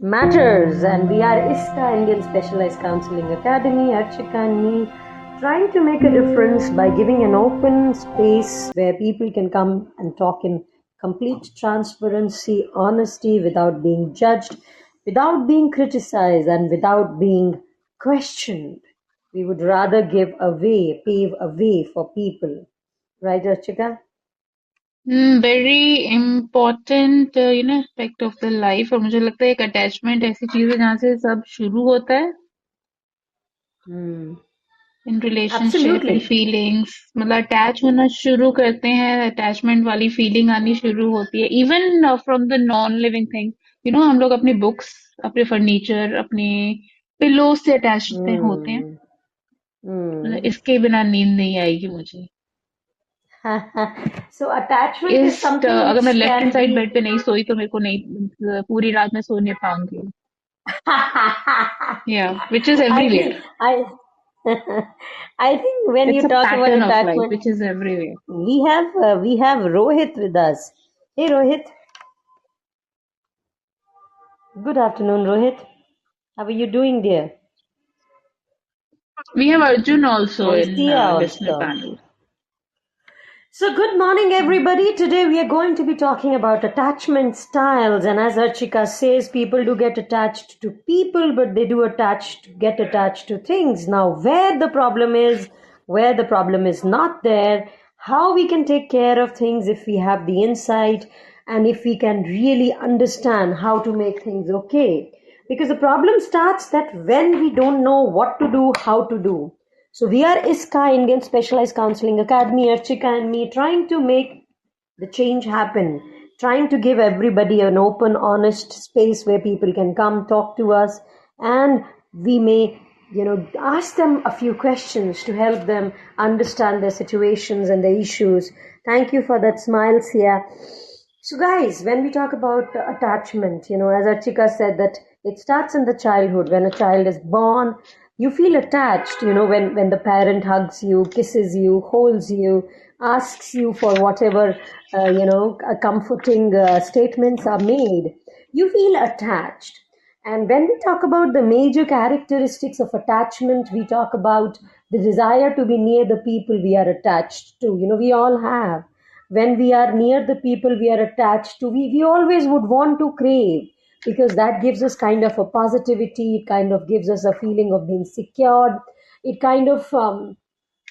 matters. And we are ISCA, Indian Specialized Counseling Academy, Archika and me, trying to make a difference by giving an open space where people can come and talk in complete transparency, honesty, without being judged, without being criticized, and without being questioned. We would rather give a way, pave a way for people. Right, Archika? Very important aspect of the life. और मुझे लगता है एक attachment ऐसी चीज है जहाँ से सब शुरू होता है। Hmm. In relationship, in Absolutely. Feelings, मतलब अटैच होना शुरू करते हैं, अटैचमेंट वाली फीलिंग आनी शुरू होती है। Even from the non living thing, हम लोग अपनी बुक्स, अपने फर्नीचर, अपने पिलो से अटैच होते हैं। Hmm. मतलब Hmm. इसके बिना नींद नहीं आएगी मुझे। So attachment is something अगर मैं which left hand can side be. Bed पे नहीं सोई तो मेरे को नहीं, पूरी रात में सो नहीं पाऊंगी। Yeah, which is I everywhere. think I I think when It's you a talk about pattern of life, attachment, which is everywhere. we have Rohit with us. Hey Rohit, good afternoon Rohit. How are you doing, dear? We have Arjun also And in Sia listener also. panel. So, good morning, everybody. Today we are going to be talking about attachment styles. And as Archika says, people do get attached to people, but they do get attached to things. Now, where the problem is not there, how we can take care of things if we have the insight and if we can really understand how to make things okay. Because the problem starts that when we don't know what to do, how to do. So we are ISCA, Indian Specialized Counseling Academy, Archika and me, trying to make the change happen, trying to give everybody an open, honest space where people can come talk to us, and we may, ask them a few questions to help them understand their situations and their issues. Thank you for that smile, Sia. So, guys, when we talk about attachment, as Archika said, that it starts in the childhood. When a child is born, you feel attached, when the parent hugs you, kisses you, holds you, asks you for whatever, comforting statements are made. You feel attached. And when we talk about the major characteristics of attachment, we talk about the desire to be near the people we are attached to. We all have. When we are near the people we are attached to, we always would want to crave, because that gives us kind of a positivity. It kind of gives us a feeling of being secured. It kind of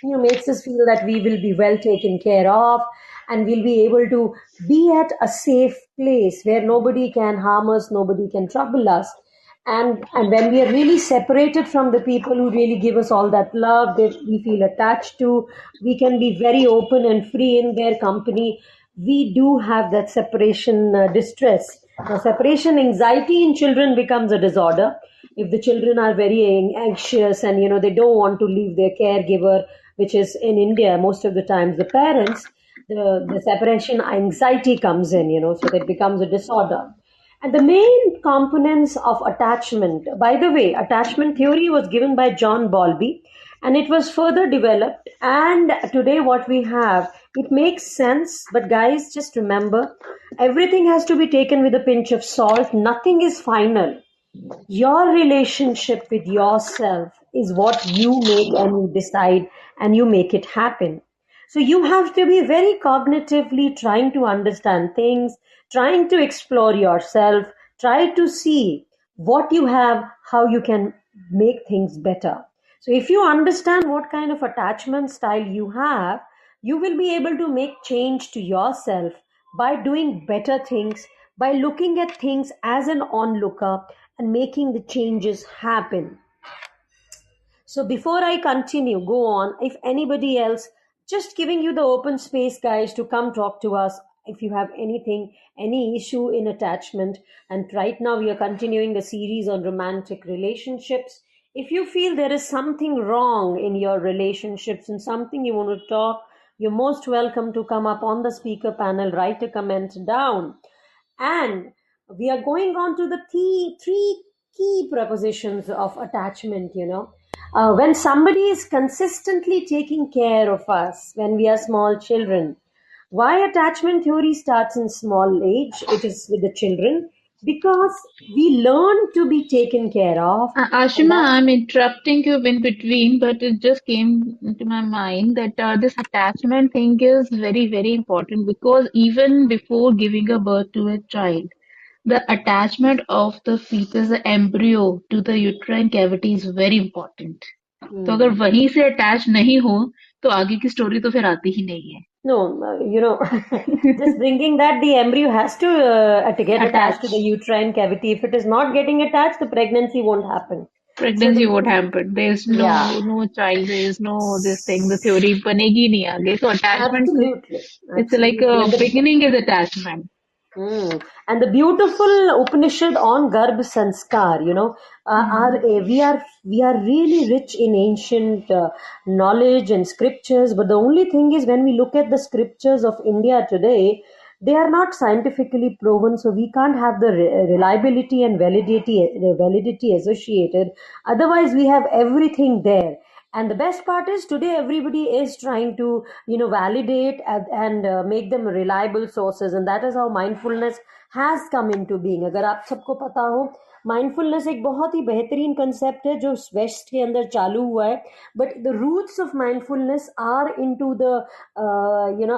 makes us feel that we will be well taken care of, and we'll be able to be at a safe place where nobody can harm us, nobody can trouble us. And when we are really separated from the people who really give us all that love that we feel attached to, we can be very open and free in their company. We do have that separation distress. Now, separation anxiety in children becomes a disorder if the children are very anxious, and they don't want to leave their caregiver, which is in India most of the times the parents. The separation anxiety comes in, so that becomes a disorder. And the main components of attachment, by the way, attachment theory was given by John Bowlby, and it was further developed. And today, what we have, it makes sense. But guys, just remember, everything has to be taken with a pinch of salt. Nothing is final. Your relationship with yourself is what you make and you decide and you make it happen. So you have to be very cognitively trying to understand things, trying to explore yourself, try to see what you have, how you can make things better. So if you understand what kind of attachment style you have, you will be able to make change to yourself by doing better things, by looking at things as an onlooker and making the changes happen. So before I continue, go on, if anybody else, just giving you the open space, guys, to come talk to us if you have anything, any issue in attachment. And right now we are continuing a series on romantic relationships. If you feel there is something wrong in your relationships and something you want to talk, you're most welcome to come up on the speaker panel, write a comment down. And we are going on to the three key propositions of attachment. When somebody is consistently taking care of us when we are small children. Why attachment theory starts in small age? It is with the children. because we learn to be taken care of, and Ashima, that's I'm interrupting you in between, but it just came into my mind that this attachment thing is very, very important because even before giving a birth to a child, the attachment of the fetus, the embryo to the uterine cavity is very important. तो अगर hmm. वहीं से attach नहीं हो तो आगे की story तो फिर आती ही नहीं No, just है. bringing that, the embryo has to get attached to the Attach. uterine cavity. If it is not getting attached, the pregnancy won't happen. So Pregnancy won't happen. There's yeah, no child. There's no this thing. The theory बनेगी नहीं आगे. So attachment, absolutely, it's like absolutely, a and the beginning is attachment. And the beautiful Upanishad on Garbh Sanskar, are Mm. we are really rich in ancient knowledge and scriptures. But the only thing is, when we look at the scriptures of India today, they are not scientifically proven, so we can't have the reliability and validity associated. Otherwise, we have everything there. And the best part is, today everybody is trying to validate and make them reliable sources, and that is how mindfulness has come into being. अगर आप सबको पता हो, mindfulness एक बहुत ही बेहतरीन concept है जो वेस्ट के अंदर चालू हुआ है. But the roots of mindfulness are into the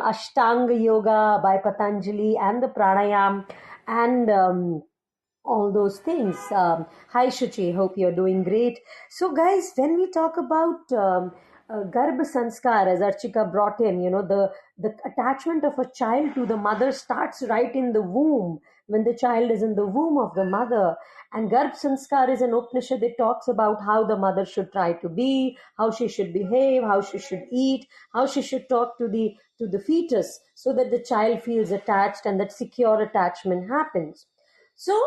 Ashtanga yoga by Patanjali and the pranayama and all those things. Hi, Shuchi. Hope you're doing great. So, guys, when we talk about Garbh Sanskar, as Archika brought in, the attachment of a child to the mother starts right in the womb, when the child is in the womb of the mother. And Garbh Sanskar is an Upanishad that talks about how the mother should try to be, how she should behave, how she should eat, how she should talk to the fetus, so that the child feels attached and that secure attachment happens. So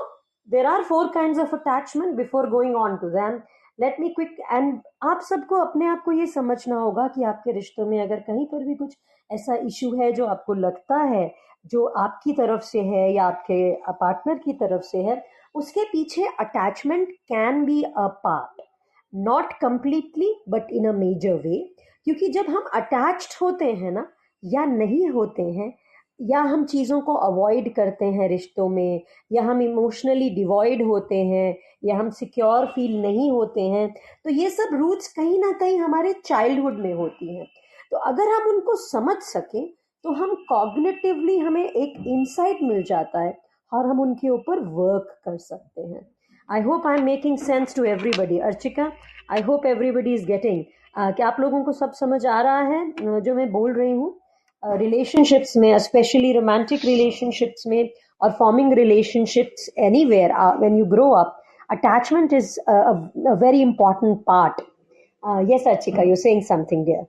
there are four kinds of attachment. Before going on to them, let me quick and आप सबको अपने आप को ये समझना होगा कि आपके रिश्तों में अगर कहीं पर भी कुछ ऐसा इशू है जो आपको लगता है जो आपकी तरफ से है या आपके पार्टनर की तरफ से है, उसके पीछे attachment can be a part, not completely but in a major way. क्योंकि जब हम अटैच्ड होते हैं ना, या नहीं होते हैं, या हम चीज़ों को अवॉइड करते हैं रिश्तों में, या हम इमोशनली डिवॉइड होते हैं, या हम सिक्योर फील नहीं होते हैं, तो ये सब रूट्स कहीं ना कहीं हमारे चाइल्डहुड में होती हैं. तो अगर हम उनको समझ सकें तो हम कॉग्निटिवली हमें एक इंसाइट मिल जाता है और हम उनके ऊपर वर्क कर सकते हैं. I hope I am making sense to everybody. Archika, I hope everybody is getting. क्या आप लोगों को सब समझ आ रहा है जो मैं बोल रही हूँ? Relationships में, especially romantic relationships में, or forming relationships anywhere, when you grow up, attachment is a very important part. Yes, Archika, you're saying something there.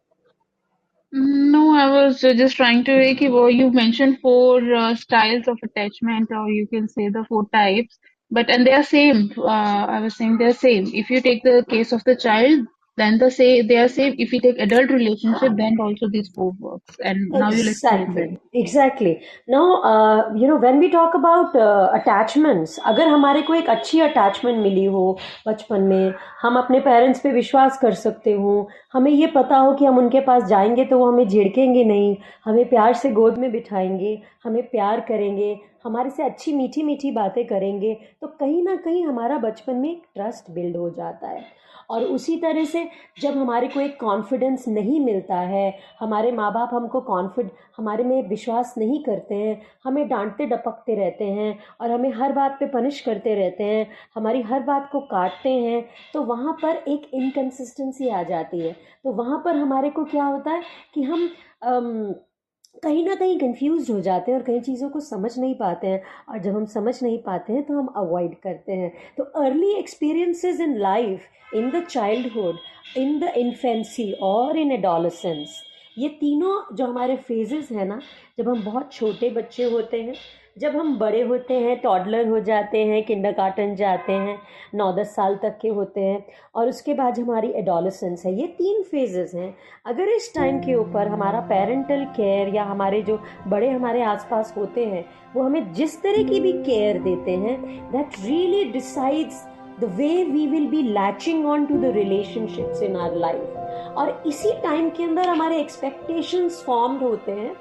No, I was just trying to you mentioned four styles of attachment, or you can say the four types, but and they are same. I was saying they are same. If you take the case of the child, then they are same. If you take adult relationship, then also these four works. And now you'll explain them. Exactly. Now, when we talk about attachments, अगर हमारे को एक अच्छी attachment मिली हो बचपन में, हम अपने पेरेंट्स पे विश्वास कर सकते हो, हमें ये पता हो कि हम उनके पास जाएंगे तो वो हमें झिड़केंगे नहीं, हमें प्यार से गोद में बिठाएंगे, हमें प्यार करेंगे, हमारे से अच्छी मीठी मीठी बातें करेंगे, तो कहीं ना कहीं हमारा बचपन में एक ट्रस्ट बिल्ड हो जाता है. और उसी तरह से जब हमारे को एक कॉन्फिडेंस नहीं मिलता है, हमारे माँ बाप हमको हमारे में विश्वास नहीं करते हैं, हमें डांटते डपकते रहते हैं और हमें हर बात पे पनिश करते रहते हैं, हमारी हर बात को काटते हैं, तो वहाँ पर एक इनकन्सिस्टेंसी आ जाती है. तो वहाँ पर हमारे को क्या होता है कि हम कहीं ना कहीं कंफ्यूज हो जाते हैं और कई चीज़ों को समझ नहीं पाते हैं, और जब हम समझ नहीं पाते हैं तो हम अवॉइड करते हैं. तो early experiences in life, in the childhood, in the infancy और इन एडोलसेंस, ये तीनों जो हमारे फेजेस हैं ना, जब हम बहुत छोटे बच्चे होते हैं, जब हम बड़े होते हैं, टॉडलर हो जाते हैं, किंडरगार्टन जाते हैं, 9-10 साल तक के होते हैं, और उसके बाद हमारी एडोलसेंस है, ये 3 फेजेस हैं. अगर इस टाइम के ऊपर हमारा पेरेंटल केयर या हमारे जो बड़े हमारे आसपास होते हैं वो हमें जिस तरह की भी केयर देते हैं, that really decides the way we will be latching on to the relationships in our life. और इसी टाइम के अंदर हमारे एक्सपेक्टेशंस फॉर्म्ड होते हैं,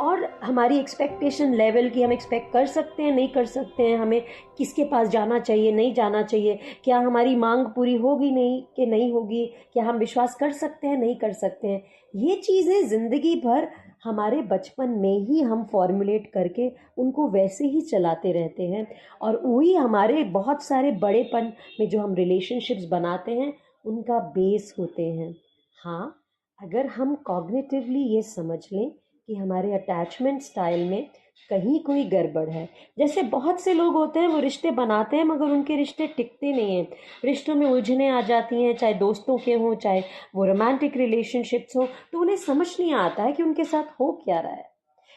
और हमारी एक्सपेक्टेशन लेवल की, हम एक्सपेक्ट कर सकते हैं नहीं कर सकते हैं, हमें किसके पास जाना चाहिए नहीं जाना चाहिए, क्या हमारी मांग पूरी होगी नहीं कि नहीं होगी, क्या हम विश्वास कर सकते हैं नहीं कर सकते हैं, ये चीज़ें ज़िंदगी भर हमारे बचपन में ही हम फॉर्मुलेट करके उनको वैसे ही चलाते रहते हैं, और वही हमारे बहुत सारे बड़ेपन में जो हम रिलेशनशिप्स बनाते हैं उनका बेस होते हैं। हाँ, अगर हम कॉग्निटिवली ये समझ लें कि हमारे अटैचमेंट स्टाइल में कहीं कोई गड़बड़ है। जैसे बहुत से लोग होते हैं वो रिश्ते बनाते हैं मगर उनके रिश्ते टिकते नहीं हैं, रिश्तों में उलझनें आ जाती हैं, चाहे दोस्तों के हों चाहे वो रोमांटिक रिलेशनशिप्स हों, तो उन्हें समझ नहीं आता है कि उनके साथ हो क्या रहा है।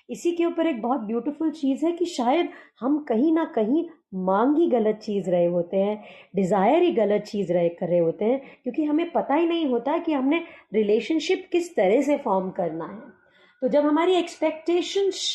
इसी के ऊपर एक बहुत ब्यूटीफुल चीज़ है कि शायद हम कहीं ना कहीं मांग ही गलत चीज़ रहे होते हैं, डिज़ायर ही गलत चीज़ रहे कर रहे होते हैं, क्योंकि हमें पता ही नहीं होता कि हमने रिलेशनशिप किस तरह से फॉर्म करना है। तो जब हमारी एक्सपेक्टेशंस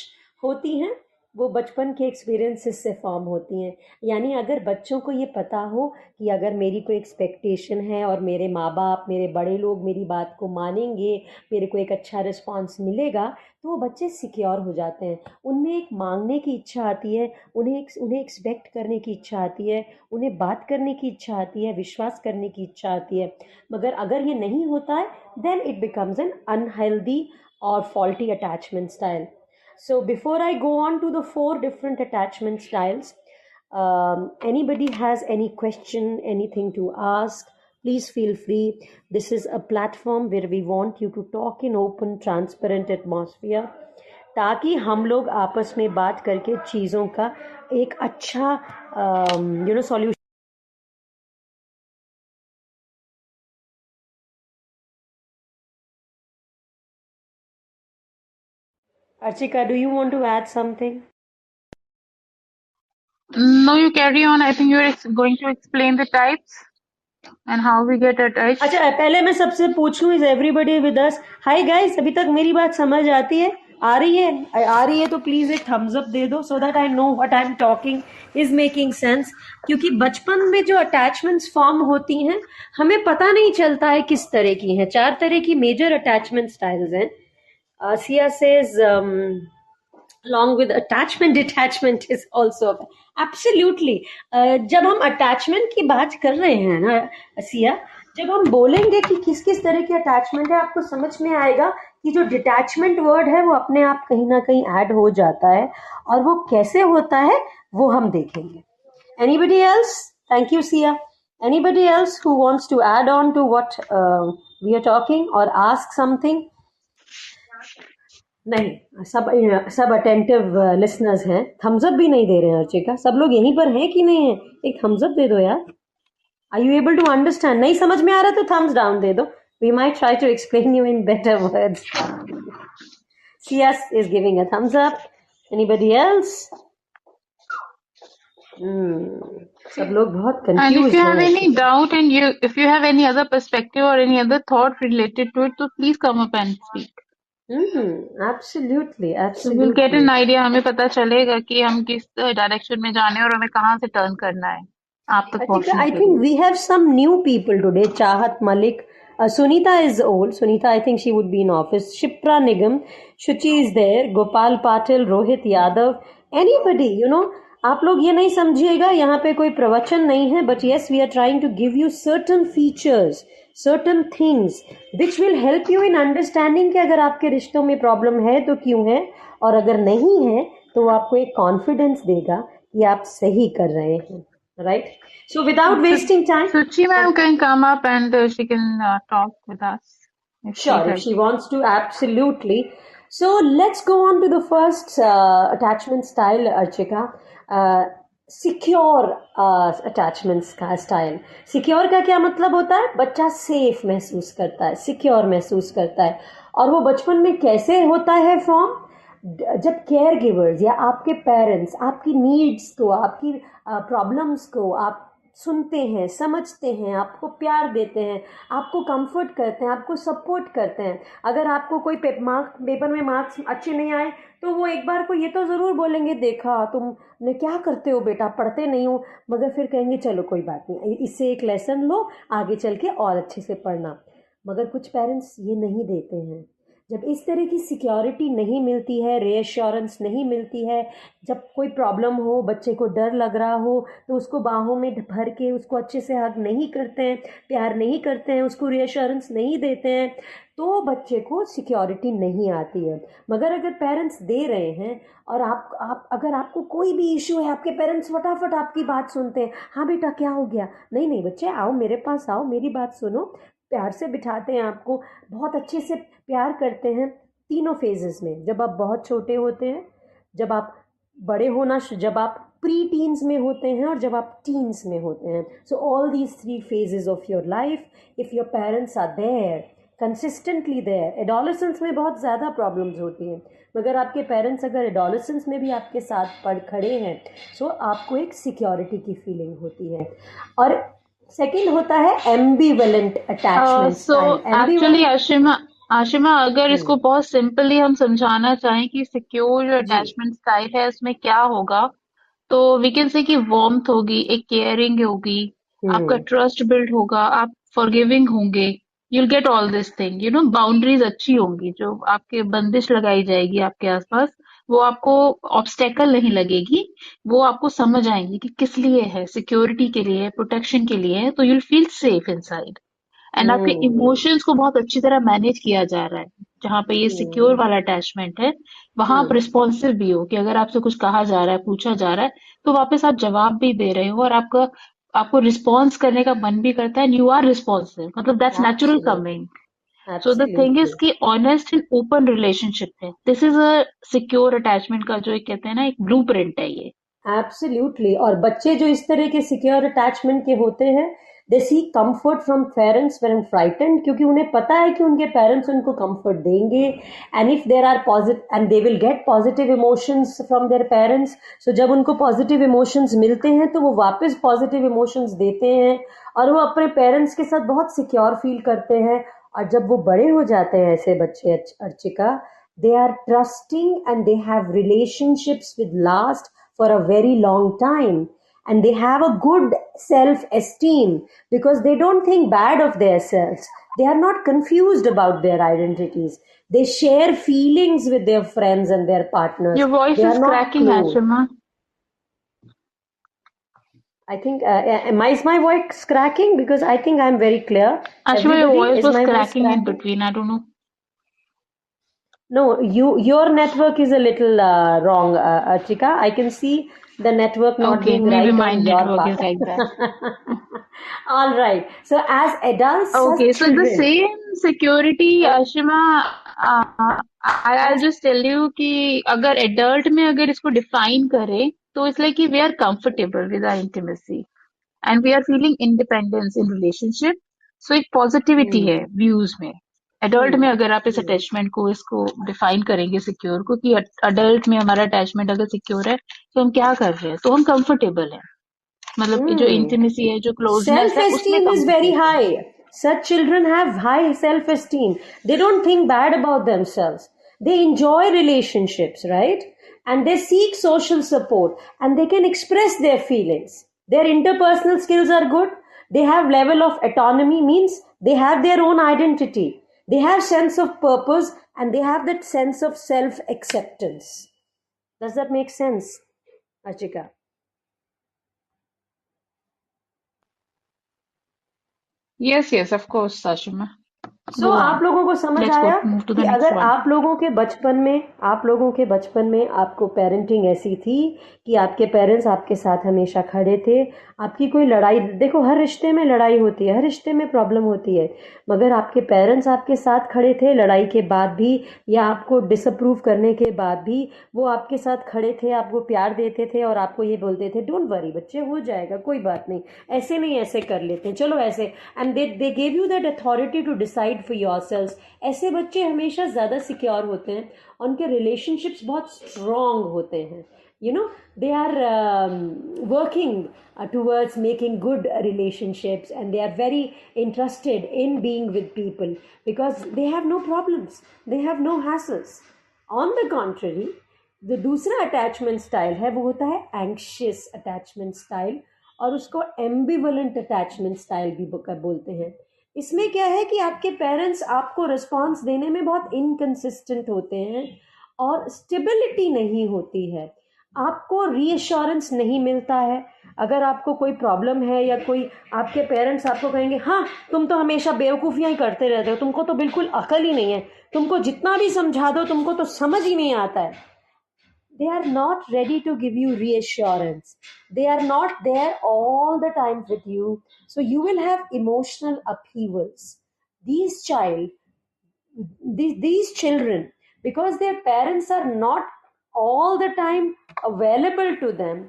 होती हैं वो बचपन के एक्सपीरियंसेस से फॉर्म होती हैं। यानी अगर बच्चों को ये पता हो कि अगर मेरी कोई एक्सपेक्टेशन है और मेरे माँ बाप मेरे बड़े लोग मेरी बात को मानेंगे, मेरे को एक अच्छा रिस्पॉन्स मिलेगा, तो वो बच्चे सिक्योर हो जाते हैं। उनमें एक मांगने की इच्छा आती है, उन्हें एक्सपेक्ट करने की इच्छा आती है, उन्हें बात करने की इच्छा आती है, विश्वास करने की इच्छा आती है। मगर अगर ये नहीं होता है then it becomes an unhealthy or faulty attachment style. So before I go on to the 4 different attachment styles, anybody has any question, anything to ask, please feel free. This is a platform where we want you to talk in open, transparent atmosphere, ताकि हम लोग आपस में बात करके चीज़ों का एक अच्छा solution. Archika, do you want to add something? No, you carry on. I think you're going to explain the types and how we get attached. अच्छा, पहले मैं सबसे पूछ लूँ, is everybody with us? Hi guys, अभी तक मेरी बात समझ आती है? आ रही है तो प्लीज एक थम्स अप दे दो, so that I know what I am talking is making sense. क्योंकि बचपन में जो अटैचमेंट्स फॉर्म होती हैं हमें पता नहीं चलता है किस तरह की हैं। 4 तरह की मेजर अटैचमेंट स्टाइल्स हैं। Sia says, along with attachment, detachment is also absolutely. जब हम अटैचमेंट की बात कर रहे हैं ना सिया, जब हम बोलेंगे कि किस किस तरह की अटैचमेंट है, आपको समझ में आएगा कि जो डिटैचमेंट वर्ड है वो अपने आप कहीं ना कहीं ऐड हो जाता है, और वो कैसे होता है वो हम देखेंगे। Anybody else? Thank you, Sia. Anybody else who wants to add on to what we are talking or ask something? नहीं, सब अटेंटिव लिसनर्स हैं। थम्स अप भी नहीं दे रहे हैं अर्चिका, सब लोग यहीं पर हैं कि नहीं है? एक थम्स अप दे दो यार। Are you able to understand? नहीं समझ में आ रहा तो थम्स डाउन दे दो। We might try to explain you in better words. Siyas is giving a thumbs up. Anybody else? सब लोग बहुत And if कंफ्यूज you हैं have any Archika. doubt and if you have any other perspective or any other thought related to it, so please come up and speak. Absolutely So we'll get an absolutely. idea. हमें पता चलेगा कि हम किस direction में जाने और हमें कहाँ से टर्न करना है आप तक Atika, पहुंचने I के think लिए। we have some new people today. Chahat Malik. Sunita is old. Sunita, I think she would be in office. Shipra Nigam. Shuchi is there. Gopal Patil, Rohit Yadav. Anybody, आप लोग ये नहीं समझिएगा यहाँ पे कोई प्रवचन नहीं है, but yes we are trying to give you certain features, certain things which will help you in understanding कि अगर आपके रिश्तों में प्रॉब्लम है तो क्यों है, और अगर नहीं है तो वो आपको एक कॉन्फिडेंस देगा कि आप सही कर रहे हैं। Right? So without wasting time, Suchi ma'am can come up and she can talk with us if she's sure, if she ready. wants to, absolutely. So let's go on to the first attachment style, Archika. Secure attachments का style. Secure का क्या मतलब होता है? बच्चा safe महसूस करता है, सिक्योर महसूस करता है। और वो बचपन में कैसे होता है फॉर्म? जब केयर गिवर्स या आपके पेरेंट्स आपकी नीड्स को, आपकी प्रॉब्लम्स को आप सुनते हैं, समझते हैं, आपको प्यार देते हैं, आपको कंफर्ट करते हैं, आपको सपोर्ट करते हैं। अगर आपको कोई पेपर में मार्क्स अच्छे नहीं आए तो वो एक बार को ये तो ज़रूर बोलेंगे, देखा तुमने क्या करते हो बेटा, पढ़ते नहीं हो, मगर फिर कहेंगे चलो कोई बात नहीं, इससे एक लेसन लो, आगे चल के और अच्छे से पढ़ना। मगर कुछ पेरेंट्स ये नहीं देते हैं। जब इस तरह की सिक्योरिटी नहीं मिलती है, रीअश्योरेंस नहीं मिलती है, जब कोई प्रॉब्लम हो, बच्चे को डर लग रहा हो, तो उसको बाहों में भर के उसको अच्छे से हग नहीं करते हैं, प्यार नहीं करते हैं, उसको रीअश्योरेंस नहीं देते हैं, तो बच्चे को सिक्योरिटी नहीं आती है। मगर अगर पेरेंट्स दे रहे हैं और आप अगर आपको कोई भी इशू है, आपके पेरेंट्स फटाफट आपकी बात सुनते हैं, हाँ बेटा क्या हो गया, नहीं नहीं बच्चे आओ मेरे पास आओ, मेरी बात सुनो, प्यार से बिठाते हैं आपको, बहुत अच्छे से प्यार करते हैं तीनों फेजेस में। जब आप बहुत छोटे होते हैं, जब आप बड़े होना, जब आप प्री टीन्स में होते हैं, और जब आप टीन्स में होते हैं। So all these 3 phases of your life, if your parents are there consistently there, adolescence में बहुत ज़्यादा प्रॉब्लम्स होती हैं, मगर आपके पेरेंट्स अगर एडोलेसेंस में भी आपके साथ पड़ खड़े हैं, सो आपको एक सिक्योरिटी की फीलिंग होती है। और सेकंड होता है एम्बिवेलेंट अटैचमेंट सो स्टाइल। एक्चुअली एम्बिवेलेंट, आशिमा आशिमा अगर इसको बहुत सिंपली हम समझाना चाहें कि सिक्योर जो जी, अटैचमेंट स्टाइल है उसमें क्या होगा, तो वी कैन से कि वार्मथ होगी, एक केयरिंग होगी, आपका हम्म, ट्रस्ट बिल्ड होगा, आप फॉरगिविंग होंगे, you'll get all this thing, you know, boundaries अच्छी होंगी, जो आपके बंदिश लगाई जाएगी आपके आसपास, वो आपको ऑब्स्टेकल नहीं लगेगी, वो आपको समझ आएंगी कि किस लिए है, सिक्योरिटी के लिए है, प्रोटेक्शन के लिए है, तो you'll feel safe inside। And आपके हम्म, इमोशंस को बहुत अच्छी तरह मैनेज किया जा रहा है, जहाँ पे ये सिक्योर हम्म, वाला अटैचमेंट है, वहां आप हम्म, रिस्पॉन्सिव भी हो कि अगर आपसे कुछ कहा जा रहा है, पूछा जा रहा है, तो वापस आप जवाब भी दे रहे हो, और आपका आपको रिस्पॉन्स करने का मन भी करता है, एंड यू आर रिस्पॉन्सिव, मतलब that's natural absolutely, coming. So the thing is absolutely, कि ऑनेस्ट एंड ओपन रिलेशनशिप है, this is a secure attachment का जो एक कहते हैं ना, एक ब्लूप्रिंट है ये। एब्सोल्युटली। और बच्चे जो इस तरह के सिक्योर अटैचमेंट के होते हैं, they seek comfort from parents when frightened, क्योंकि उन्हें पता है कि उनके पेरेंट्स उनको कंफर्ट देंगे। And if there are positive, and they will get positive emotions from their parents, so जब उनको पॉजिटिव इमोशंस मिलते हैं तो वो वापस पॉजिटिव इमोशंस देते हैं, और वो अपने पेरेंट्स के साथ बहुत सिक्योर फील करते हैं। और जब वो बड़े हो जाते हैं ऐसे बच्चे, Archika, they are trusting and they have relationships with last for a very long time, and they have a good self esteem because they don't think bad of themselves, they are not confused about their identities, they share feelings with their friends and their partners, your voice they is are not cracking closed. Ashima. I think is my voice cracking? Because I think I'm very clear. Ashima your Everybody, voice is was my voice cracking in cracking? Between, I don't know. No, your network is a little wrong, Archika. I can see the network not Okay, being maybe right my on your network part. is like that. All right. So as adults, Okay, as so the children, same security, uh, Ashima, I'll as just tell you कि अगर adult में अगर इसको define करें, तो it's like कि we are comfortable with our intimacy and we are feeling independence in relationship. So एक positivity है hmm, views में। Adult hmm, में अगर आप इस hmm, attachment को इसको define करेंगे secure को कि adult में हमारा attachment अगर secure है, तो हम क्या कर रहे हैं? तो हम comfortable हैं। मतलब ये जो hmm. intimacy है, जो closeness है, उसमें Self-esteem is very comfortable है। high. Such children have high self-esteem. They don't think bad about themselves. They enjoy relationships, right? And they seek social support and they can express their feelings. Their interpersonal skills are good. They have level of autonomy, means they have their own identity. They have sense of purpose and they have that sense of self-acceptance. Does that make sense, Achika? Yes, yes, of course, Ashima. So Go आप on. लोगों को समझ Let's go आया move to कि the next अगर one. आप लोगों के बचपन में आपको पेरेंटिंग ऐसी थी कि आपके पेरेंट्स आपके साथ हमेशा खड़े थे, आपकी कोई लड़ाई, देखो हर रिश्ते में लड़ाई होती है, हर रिश्ते में प्रॉब्लम होती है, मगर आपके पेरेंट्स आपके साथ खड़े थे लड़ाई के बाद भी, या आपको डिसअप्रूव करने के बाद भी, वो आपके साथ खड़े थे, आपको प्यार देते थे और आपको ये बोलते थे डोंट वरी बच्चे, हो जाएगा, कोई बात नहीं, ऐसे नहीं ऐसे कर लेते हैं, चलो ऐसे, and they gave you that authority to decide for yourselves. ऐसे बच्चे हमेशा ज़्यादा सिक्योर होते हैं, उनके रिलेशनशिप्स बहुत स्ट्रांग होते हैं, you know, they are working towards making good relationships, and they are very interested in being with people because they have no problems, they have no hassles. On the contrary, जो दूसरा attachment style है वो होता है anxious attachment style, और उसको ambivalent attachment style भी बोलते हैं। इसमें क्या है कि आपके पेरेंट्स आपको रिस्पॉन्स देने में बहुत इनकंसिस्टेंट होते हैं और स्टेबिलिटी नहीं होती है, आपको रीअश्योरेंस नहीं मिलता है। अगर आपको कोई प्रॉब्लम है या कोई, आपके पेरेंट्स आपको कहेंगे हाँ तुम तो हमेशा बेवकूफ़ियाँ ही करते रहते हो, तुमको तो बिल्कुल अकल ही नहीं है, तुमको जितना भी समझा दो तुमको तो समझ ही नहीं आता है। They are not ready to give you reassurance. They are not there all the time with you. So you will have emotional upheavals. These child, these children, because their parents are not all the time available to them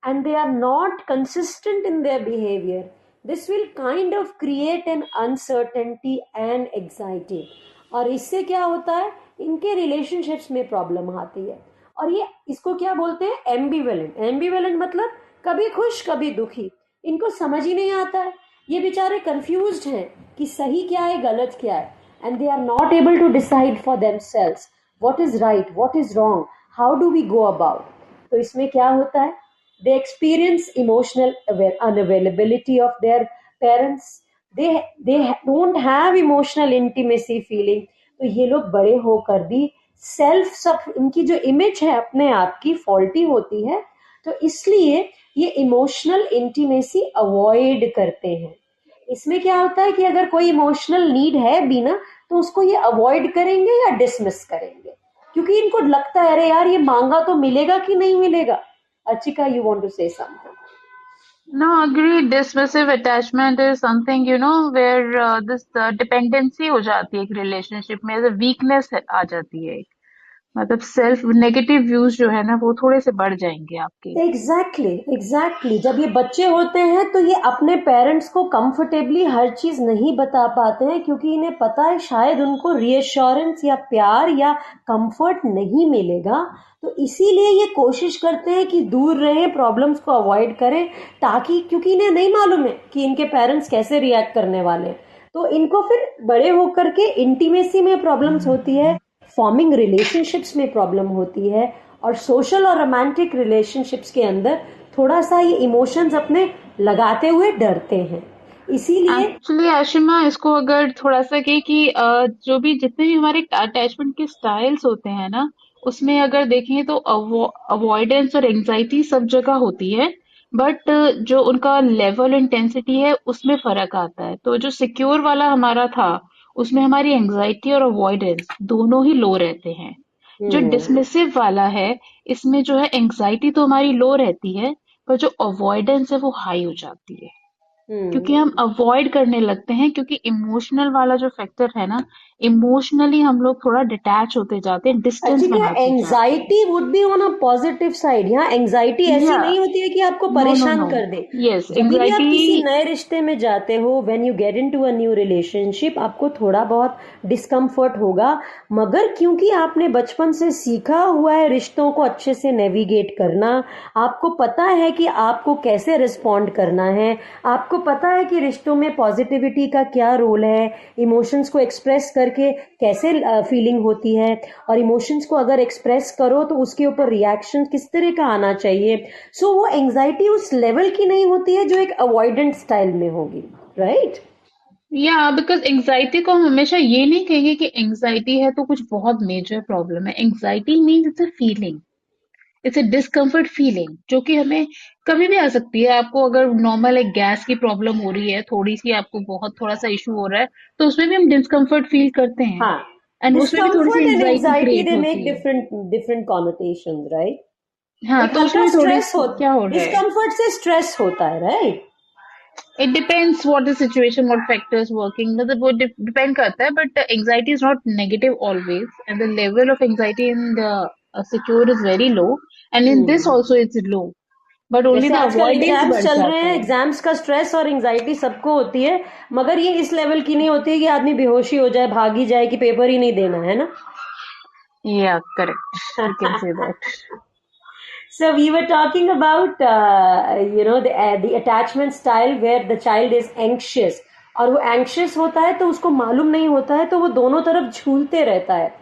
and they are not consistent in their behavior, this will kind of create an uncertainty and anxiety. और इससे क्या होता है, इनके relationships में problem आती है। और ये इसको क्या बोलते हैं, एम्बिवेलेंट। एम्बिवेलेंट मतलब कभी खुश कभी दुखी, इनको समझ ही नहीं आता है, ये बेचारे कंफ्यूज्ड हैं कि सही क्या है गलत क्या है, and they are not able to decide for themselves what is right, what is wrong, how do we go about. तो इसमें क्या होता है, they experience emotional unavailability of their parents, they don't have emotional intimacy feeling. तो ये लोग बड़े होकर भी सेल्फ, सब इनकी जो इमेज है अपने आप की फॉल्टी होती है, तो इसलिए ये इमोशनल इंटीमेसी अवॉइड करते हैं। इसमें क्या होता है कि अगर कोई इमोशनल नीड है भी ना, तो उसको ये अवॉइड करेंगे या डिसमिस करेंगे, क्योंकि इनको लगता है अरे यार ये मांगा तो मिलेगा कि नहीं मिलेगा। Archika, you want to say something? No, agree. Dismissive attachment is something, where this dependency हो जाती है एक relationship में, as a weakness आ जाती है एक। मतलब सेल्फ नेगेटिव व्यूज जो है ना वो थोड़े से बढ़ जाएंगे आपके। एग्जैक्टली। जब ये बच्चे होते हैं तो ये अपने पेरेंट्स को कंफर्टेबली हर चीज नहीं बता पाते हैं, क्योंकि इन्हें पता है शायद उनको रीअश्योरेंस या प्यार या कंफर्ट नहीं मिलेगा। तो इसीलिए ये कोशिश करते हैं कि दूर रहें, प्रॉब्लम्स को अवॉइड करें, ताकि, क्योंकि इन्हें नहीं मालूम है कि इनके पेरेंट्स कैसे रिएक्ट करने वाले हैं। तो इनको फिर बड़े होकर के इंटीमेसी में प्रॉब्लम्स होती है, फॉर्मिंग रिलेशनशिप्स में प्रॉब्लम होती है, और सोशल और रोमांटिक रिलेशनशिप्स के अंदर थोड़ा सा ये इमोशंस अपने लगाते हुए डरते हैं। इसीलिए एक्चुअली आशिमा, इसको अगर थोड़ा सा कहे कि जो भी जितने भी हमारे अटैचमेंट के स्टाइल्स होते हैं ना, उसमें अगर देखें तो अवॉइडेंस और एंजाइटी सब जगह होती है, बट जो उनका लेवल इंटेंसिटी है उसमें फर्क आता है। तो जो सिक्योर वाला हमारा था उसमें हमारी एंजाइटी और अवॉइडेंस दोनों ही लो रहते हैं। जो डिसमिसिव वाला है, इसमें जो है एंजाइटी तो हमारी लो रहती है, पर जो अवॉइडेंस है वो हाई हो जाती है, क्योंकि हम अवॉइड करने लगते हैं, क्योंकि इमोशनल वाला जो फैक्टर है ना, इमोशनली हम लोग थोड़ा डिटैच होते जाते हैं, डिस्टेंस एक्चुअली बनाते जाते हैं। Anxiety would be on a positive side. यहाँ एंजाइटी ऐसी या नहीं होती है कि आपको नो नो परेशान नो, कर दे। यस जब भी आप एंजाइटी। किसी नए रिश्ते में जाते हो, when you get into a new relationship, आपको थोड़ा बहुत डिस्कम्फर्ट होगा, मगर क्योंकि आपने बचपन से सीखा हुआ है रिश्तों को अच्छे से नेविगेट करना, आपको पता है कि आपको कैसे रिस्पॉन्ड करना है, आपको पता है कि रिश्तों में पॉजिटिविटी का क्या रोल है, इमोशंस को एक्सप्रेस करके कैसे फीलिंग होती है, और इमोशंस को अगर एक्सप्रेस करो तो उसके ऊपर रिएक्शन किस तरह का आना चाहिए। सो वो एंजाइटी उस लेवल की नहीं होती है जो एक अवॉइडेंट स्टाइल में होगी, राइट? या बिकॉज एंजाइटी को हम हमेशा ये नहीं कहेंगे कि एंजाइटी है तो कुछ बहुत मेजर प्रॉब्लम है। Anxiety means it's a feeling, it's a discomfort feeling, जो कि हमें कभी भी आ सकती है। आपको अगर नॉर्मल एक गैस की प्रॉब्लम हो रही है, थोड़ी सी आपको बहुत थोड़ा सा इशू हो रहा है, तो उसमें भी हम डिस्कम्फर्ट फील करते हैं, हाँ, एंड उसमें भी थोड़ी सी discomfort and anxiety anxiety create they make होती है। Different different connotations, right? हाँ, एक तो उसमें हल्का भी थोड़ी स्ट्रेस हो, क्या हो रहा है। डिस्कम्फर्ट से स्ट्रेस होता है, right? It depends what the situation, what factors working, मतलब वो डिपेंड करता है। But anxiety is not negative always, and the level of anxiety in the secure is very low, and in this hmm. Also it's low, but only जैसे the आजकल avoidance exams बढ़ चल रहे जाता हैं, है। एग्जाम्स का स्ट्रेस और एंजाइटी सबको होती है, मगर ये इस लेवल की नहीं होती है कि आदमी बेहोशी हो जाए, भागी जाए कि पेपर ही नहीं देना है ना। Yeah, correct. We can say that. So we were talking about the attachment style where the child is anxious, और वो anxious होता है तो उसको मालूम नहीं होता है, तो वो दोनों तरफ झूलते रहता है।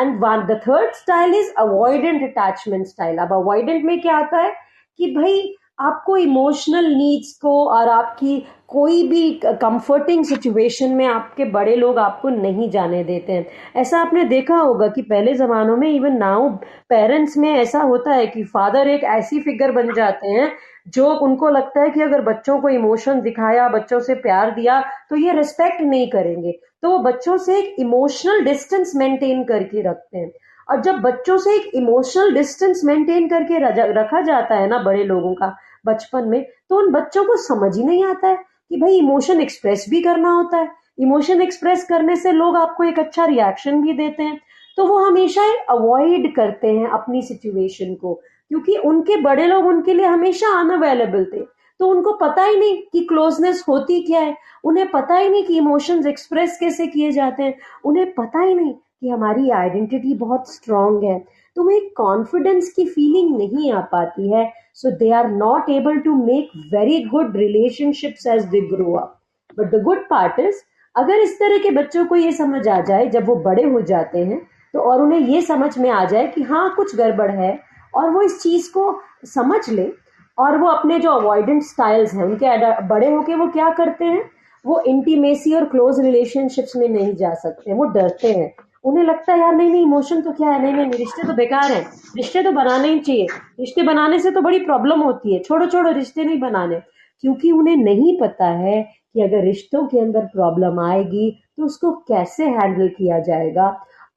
And one the third style is avoidant attachment style. अब avoidant में क्या आता है कि भाई आपको इमोशनल नीड्स को और आपकी कोई भी कंफर्टिंग सिचुएशन में आपके बड़े लोग आपको नहीं जाने देते हैं। ऐसा आपने देखा होगा कि पहले ज़मानों में, इवन नाउ, पेरेंट्स में ऐसा होता है कि फादर एक ऐसी फिगर बन जाते हैं जो उनको लगता है कि अगर बच्चों को इमोशन दिखाया, बच्चों से प्यार दिया, तो ये रिस्पेक्ट नहीं करेंगे, तो वो बच्चों से एक इमोशनल डिस्टेंस मेंटेन करके रखते हैं। और जब बच्चों से एक इमोशनल डिस्टेंस मेंटेन करके रखा जाता है ना बड़े लोगों का बचपन में, तो उन बच्चों को समझ ही नहीं आता है कि भाई इमोशन एक्सप्रेस भी करना होता है। इमोशन एक्सप्रेस करने से लोग आपको एक अच्छा रिएक्शन भी देते हैं, तो वो हमेशा अवॉइड करते हैं अपनी सिचुएशन को, क्योंकि उनके बड़े लोग उनके लिए हमेशा अनअवेलेबल थे। तो उनको पता ही नहीं कि क्लोजनेस होती क्या है, उन्हें पता ही नहीं कि इमोशंस एक्सप्रेस कैसे किए जाते हैं, उन्हें पता ही नहीं कि हमारी आइडेंटिटी बहुत स्ट्रांग है, तो वो एक कॉन्फिडेंस की फीलिंग नहीं आ पाती है। So they are not able to make very good relationships as they grow up. But the good part is, अगर इस तरह के बच्चों को ये समझ आ जाए जब वो बड़े हो जाते हैं, तो और उन्हें ये समझ में आ जाए कि हाँ कुछ गड़बड़ है, और वो इस चीज को समझ ले, और वो अपने जो अवॉइडेंट स्टाइल्स हैं उनके बड़े होके वो क्या करते हैं, वो इंटीमेसी और क्लोज रिलेशनशिप्स में नहीं जा सकते, वो डरते हैं। उन्हें लगता है यार नहीं नहीं, इमोशन तो क्या है, नहीं नहीं, रिश्ते तो बेकार हैं, रिश्ते तो बनाने ही चाहिए, रिश्ते बनाने से तो बड़ी प्रॉब्लम होती है, छोड़ो छोड़ो रिश्ते नहीं बनाने। क्योंकि उन्हें नहीं पता है कि अगर रिश्तों के अंदर प्रॉब्लम आएगी तो उसको कैसे हैंडल किया जाएगा।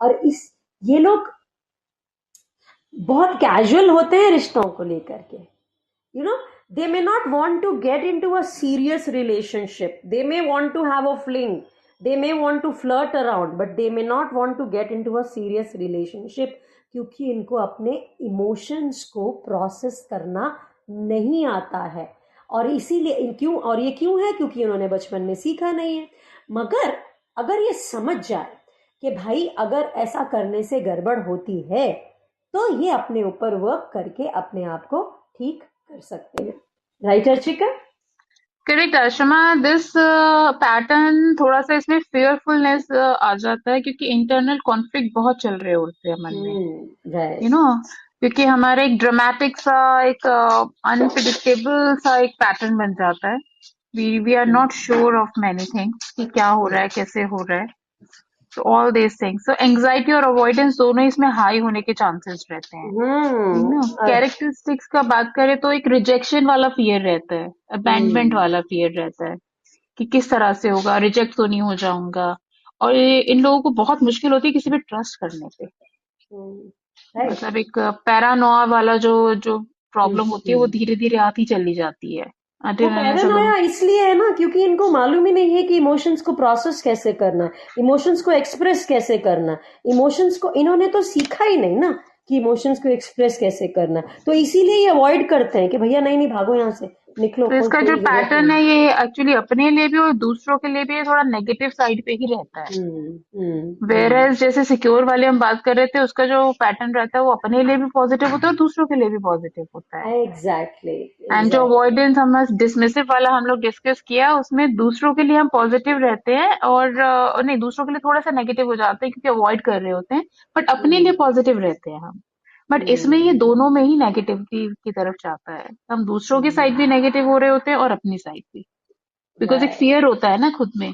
और इस ये लोग बहुत कैजुअल होते हैं रिश्तों को लेकर के। you know they may not want to get into a serious relationship, they may want to have a fling, they may want to flirt around, but they may not want to get into a serious relationship, क्योंकि इनको अपने emotions को process करना नहीं आता है। और इसीलिए क्यों, और ये क्यों है, क्योंकि उन्होंने बचपन में सीखा नहीं है। मगर अगर ये समझ जाए कि भाई अगर ऐसा करने से गड़बड़ होती है, तो ये अपने ऊपर वर्क करके अपने आप को ठीक कर सकते हैं। Right Archika? Correct Ashma, this pattern थोड़ा सा इसमें फियरफुलनेस आ जाता है, क्योंकि इंटरनल कॉन्फ्लिक्ट बहुत चल रहे होते हैं मन में, राइट। यू नो क्योंकि हमारा एक ड्रामेटिक सा, एक अनप्रिडिक्टेबल सा एक पैटर्न बन जाता है। We are not sure of many things कि क्या हो रहा है, कैसे हो रहा है। तो ऑल दिस थिंग्स, तो एंजाइटी और अवॉइडेंस दोनों इसमें हाई होने के चांसेस रहते हैं। कैरेक्टरिस्टिक्स का बात करें तो एक रिजेक्शन वाला फियर रहता है, अबैंडनमेंट वाला फियर रहता है कि किस तरह से होगा, रिजेक्ट तो नहीं हो जाऊंगा। और इन लोगों को बहुत मुश्किल होती है किसी पे ट्रस्ट करने पे। राइट। मतलब एक पैरानोआ वाला जो जो प्रॉब्लम होती है वो धीरे धीरे आती चली जाती है, वो until unless अगर पैरानोया इसलिए है ना, क्योंकि इनको मालूम ही नहीं है कि इमोशंस को प्रोसेस कैसे करना, इमोशंस को एक्सप्रेस कैसे करना। इमोशंस को इन्होंने तो सीखा ही नहीं ना कि इमोशंस को एक्सप्रेस कैसे करना, तो इसीलिए ये अवॉइड करते हैं कि भैया नहीं नहीं, भागो यहाँ से, निकलो, तो इसका जो कोई जरूरत पैटर्न नहीं। है ये एक्चुअली अपने लिए भी और दूसरों के लिए भी थोड़ा नेगेटिव साइड पे ही रहता है। वेयरएज जैसे सिक्योर वाले हम बात कर रहे थे, उसका जो पैटर्न रहता है वो अपने लिए भी पॉजिटिव होता है और दूसरों के लिए भी पॉजिटिव होता है। एग्जैक्टली एंड जो एग्जैक्टली। अवॉइडेंस हम डिसमिसिव वाला हम लोग डिस्कस किया, उसमें दूसरों के लिए हम पॉजिटिव रहते हैं और नहीं, दूसरों के लिए थोड़ा सा नेगेटिव हो जाते हैं क्योंकि अवॉइड कर रहे होते हैं, बट अपने लिए पॉजिटिव रहते हैं हम। बट इसमें ये दोनों में ही नेगेटिविटी की तरफ जाता है, हम दूसरों की साइड भी नेगेटिव हो रहे होते हैं और अपनी साइड भी, बिकॉज एक राइट। फियर होता है ना खुद में।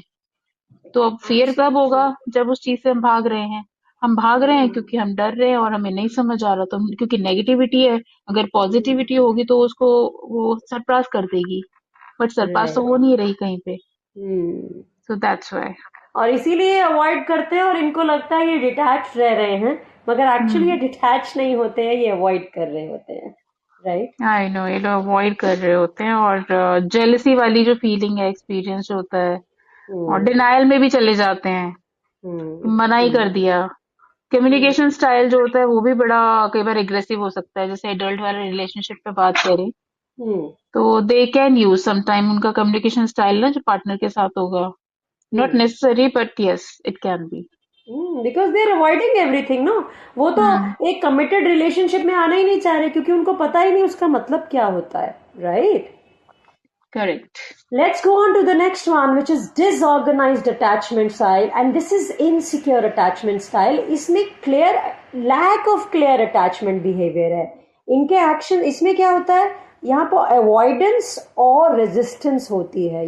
तो अब फियर कब होगा, जब उस चीज से हम भाग रहे हैं। हम भाग रहे हैं क्योंकि हम डर रहे हैं और हमें नहीं समझ आ रहा, तो क्योंकि नेगेटिविटी है, अगर पॉजिटिविटी होगी तो उसको वो सरपास कर देगी, बट सरपास तो राइट। हो नहीं रही कहीं पे। So that's why. और इसीलिए अवॉइड करते हैं और इनको लगता है ये डिटैच रह रहे हैं, मगर एक्चुअली ये हम्म, डिटैच नहीं होते हैं, ये अवॉइड कर रहे होते हैं। राइट। आई नो, ये लोग अवॉइड कर रहे होते हैं और जेलसी वाली जो फीलिंग है, एक्सपीरियंस होता है, और हम्म। डिनायल में भी चले जाते हैं, हम्म। मना ही कर हम्म। दिया। कम्युनिकेशन स्टाइल जो होता है वो भी बड़ा कई बार एग्रेसिव हो सकता है, जैसे एडल्ट वाले रिलेशनशिप पे बात करें हम्म। तो they can use some time उनका कम्युनिकेशन स्टाइल ना जो पार्टनर के साथ होगा, not hmm. Necessary but yes it can be. Because they are avoiding everything no. वो तो हम्म, एक कमिटेड रिलेशनशिप में आना ही नहीं चाह रहे, क्योंकि उनको पता ही नहीं उसका मतलब क्या होता है। Right. Correct. Let's go on to the next one, which is disorganized attachment style, and this is insecure attachment style. इसमें clear lack of clear attachment behavior है। इनके एक्शन इसमें क्या होता है, यहाँ पर अवॉइडेंस और रेजिस्टेंस होती है,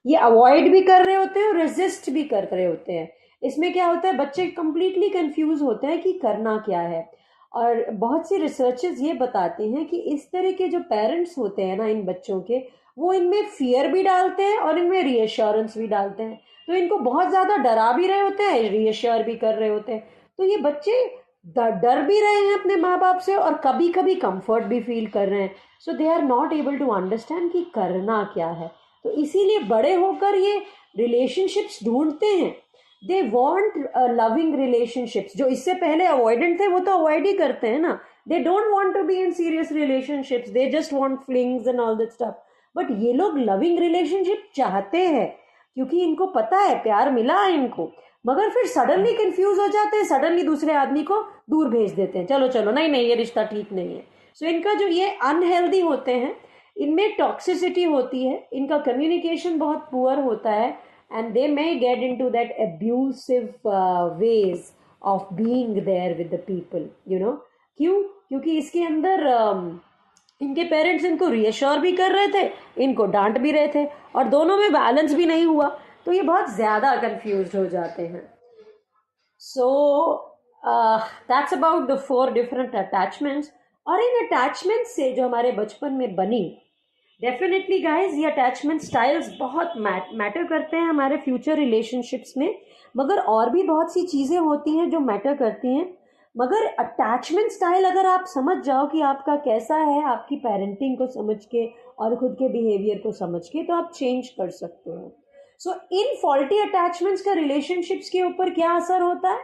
ये अवॉइड भी कर रहे होते हैं और रेजिस्ट भी कर रहे होते हैं। इसमें क्या होता है, बच्चे कंप्लीटली कंफ्यूज होते हैं कि करना क्या है। और बहुत सी रिसर्चेस ये बताती हैं कि इस तरह के जो पेरेंट्स होते हैं ना इन बच्चों के, वो इनमें फियर भी डालते हैं और इनमें रीअश्योरेंस भी डालते हैं। तो इनको बहुत ज़्यादा डरा भी रहे होते हैं, रीअश्योर भी कर रहे होते हैं। तो ये बच्चे डर भी रहे हैं अपने माँ बाप से और कभी कभी कंफर्ट भी फील कर रहे हैं। So they are not able to understand कि करना क्या है। तो इसीलिए बड़े होकर ये रिलेशनशिप्स ढूंढते हैं। They want loving relationships. जो इससे पहले अवॉइडेंट थे वो तो अवॉइड ही करते हैं ना। They don't want to be in serious relationships, they just want flings and all that stuff. But ये लोग लविंग रिलेशनशिप चाहते हैं क्योंकि इनको पता है प्यार मिला है इनको। मगर फिर सडनली कंफ्यूज हो जाते हैं, सडनली दूसरे आदमी को दूर भेज देते हैं, चलो चलो नहीं नहीं ये रिश्ता ठीक नहीं है। सो इनका जो ये अनहेल्दी होते हैं, इनमें टॉक्सिसिटी होती है, इनका कम्युनिकेशन बहुत पुअर होता है, and they may get into that abusive ways of being there with the people, क्यों? क्योंकि इसके अंदर इनके पेरेंट्स इनको रीअश्योर भी कर रहे थे, इनको डांट भी रहे थे, और दोनों में बैलेंस भी नहीं हुआ। तो ये बहुत ज़्यादा कंफ्यूज हो जाते हैं। So that's about the 4 different attachments. और इन अटैचमेंट से जो हमारे बचपन में बनी, डेफिनेटली गाइज ये अटैचमेंट स्टाइल्स बहुत मैटर करते हैं हमारे फ्यूचर रिलेशनशिप्स में। मगर और भी बहुत सी चीज़ें होती हैं जो मैटर करती हैं। मगर अटैचमेंट स्टाइल अगर आप समझ जाओ कि आपका कैसा है, आपकी पेरेंटिंग को समझ के और खुद के बिहेवियर को समझ के, तो आप चेंज कर सकते हो। सो इन फॉल्टी अटैचमेंट्स का रिलेशनशिप्स के ऊपर क्या असर होता है?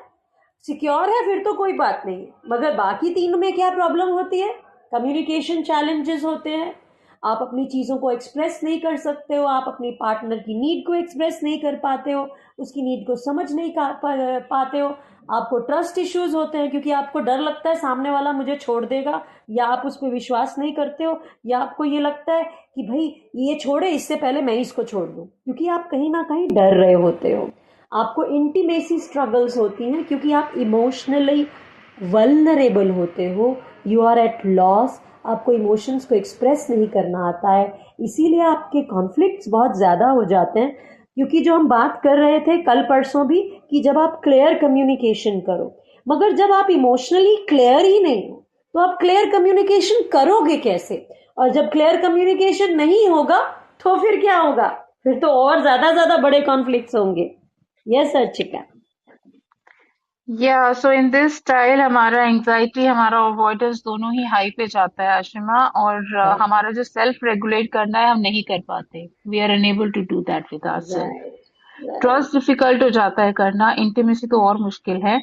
सिक्योर है फिर तो कोई बात नहीं, मगर बाकी तीन में क्या प्रॉब्लम होती है? कम्युनिकेशन चैलेंजेस होते हैं, आप अपनी चीज़ों को एक्सप्रेस नहीं कर सकते हो, आप अपनी पार्टनर की नीड को एक्सप्रेस नहीं कर पाते हो, उसकी नीड को समझ नहीं पाते हो। आपको ट्रस्ट इश्यूज होते हैं क्योंकि आपको डर लगता है सामने वाला मुझे छोड़ देगा, या आप उस पर विश्वास नहीं करते हो, या आपको ये लगता है कि भाई ये छोड़े इससे पहले मैं इसको छोड़ दूँ, क्योंकि आप कहीं ना कहीं डर रहे होते हो। आपको इंटीमेसी स्ट्रगल्स होती हैं क्योंकि आप इमोशनली वल्नरेबल होते हो, यू आर एट लॉस, आपको इमोशंस को एक्सप्रेस नहीं करना आता है। इसीलिए आपके कॉन्फ्लिक्ट्स बहुत ज़्यादा हो जाते हैं। क्योंकि जो हम बात कर रहे थे कल परसों भी कि जब आप क्लियर कम्युनिकेशन करो, मगर जब आप इमोशनली क्लियर ही नहीं हो तो आप क्लियर कम्युनिकेशन करोगे कैसे? और जब क्लियर कम्युनिकेशन नहीं होगा तो फिर क्या होगा? फिर तो और ज़्यादा बड़े कॉन्फ्लिक्ट्स होंगे। यस अर्चिका। या सो इन दिस स्टाइल हमारा एंजाइटी, हमारा अवॉइडेंस दोनों ही हाई पे जाता है आशिमा, और हमारा जो सेल्फ रेगुलेट करना है हम नहीं कर पाते। We are unable to do that with ourself. Right, right. Trust difficult हो जाता है करना, इंटीमेसी तो और मुश्किल है।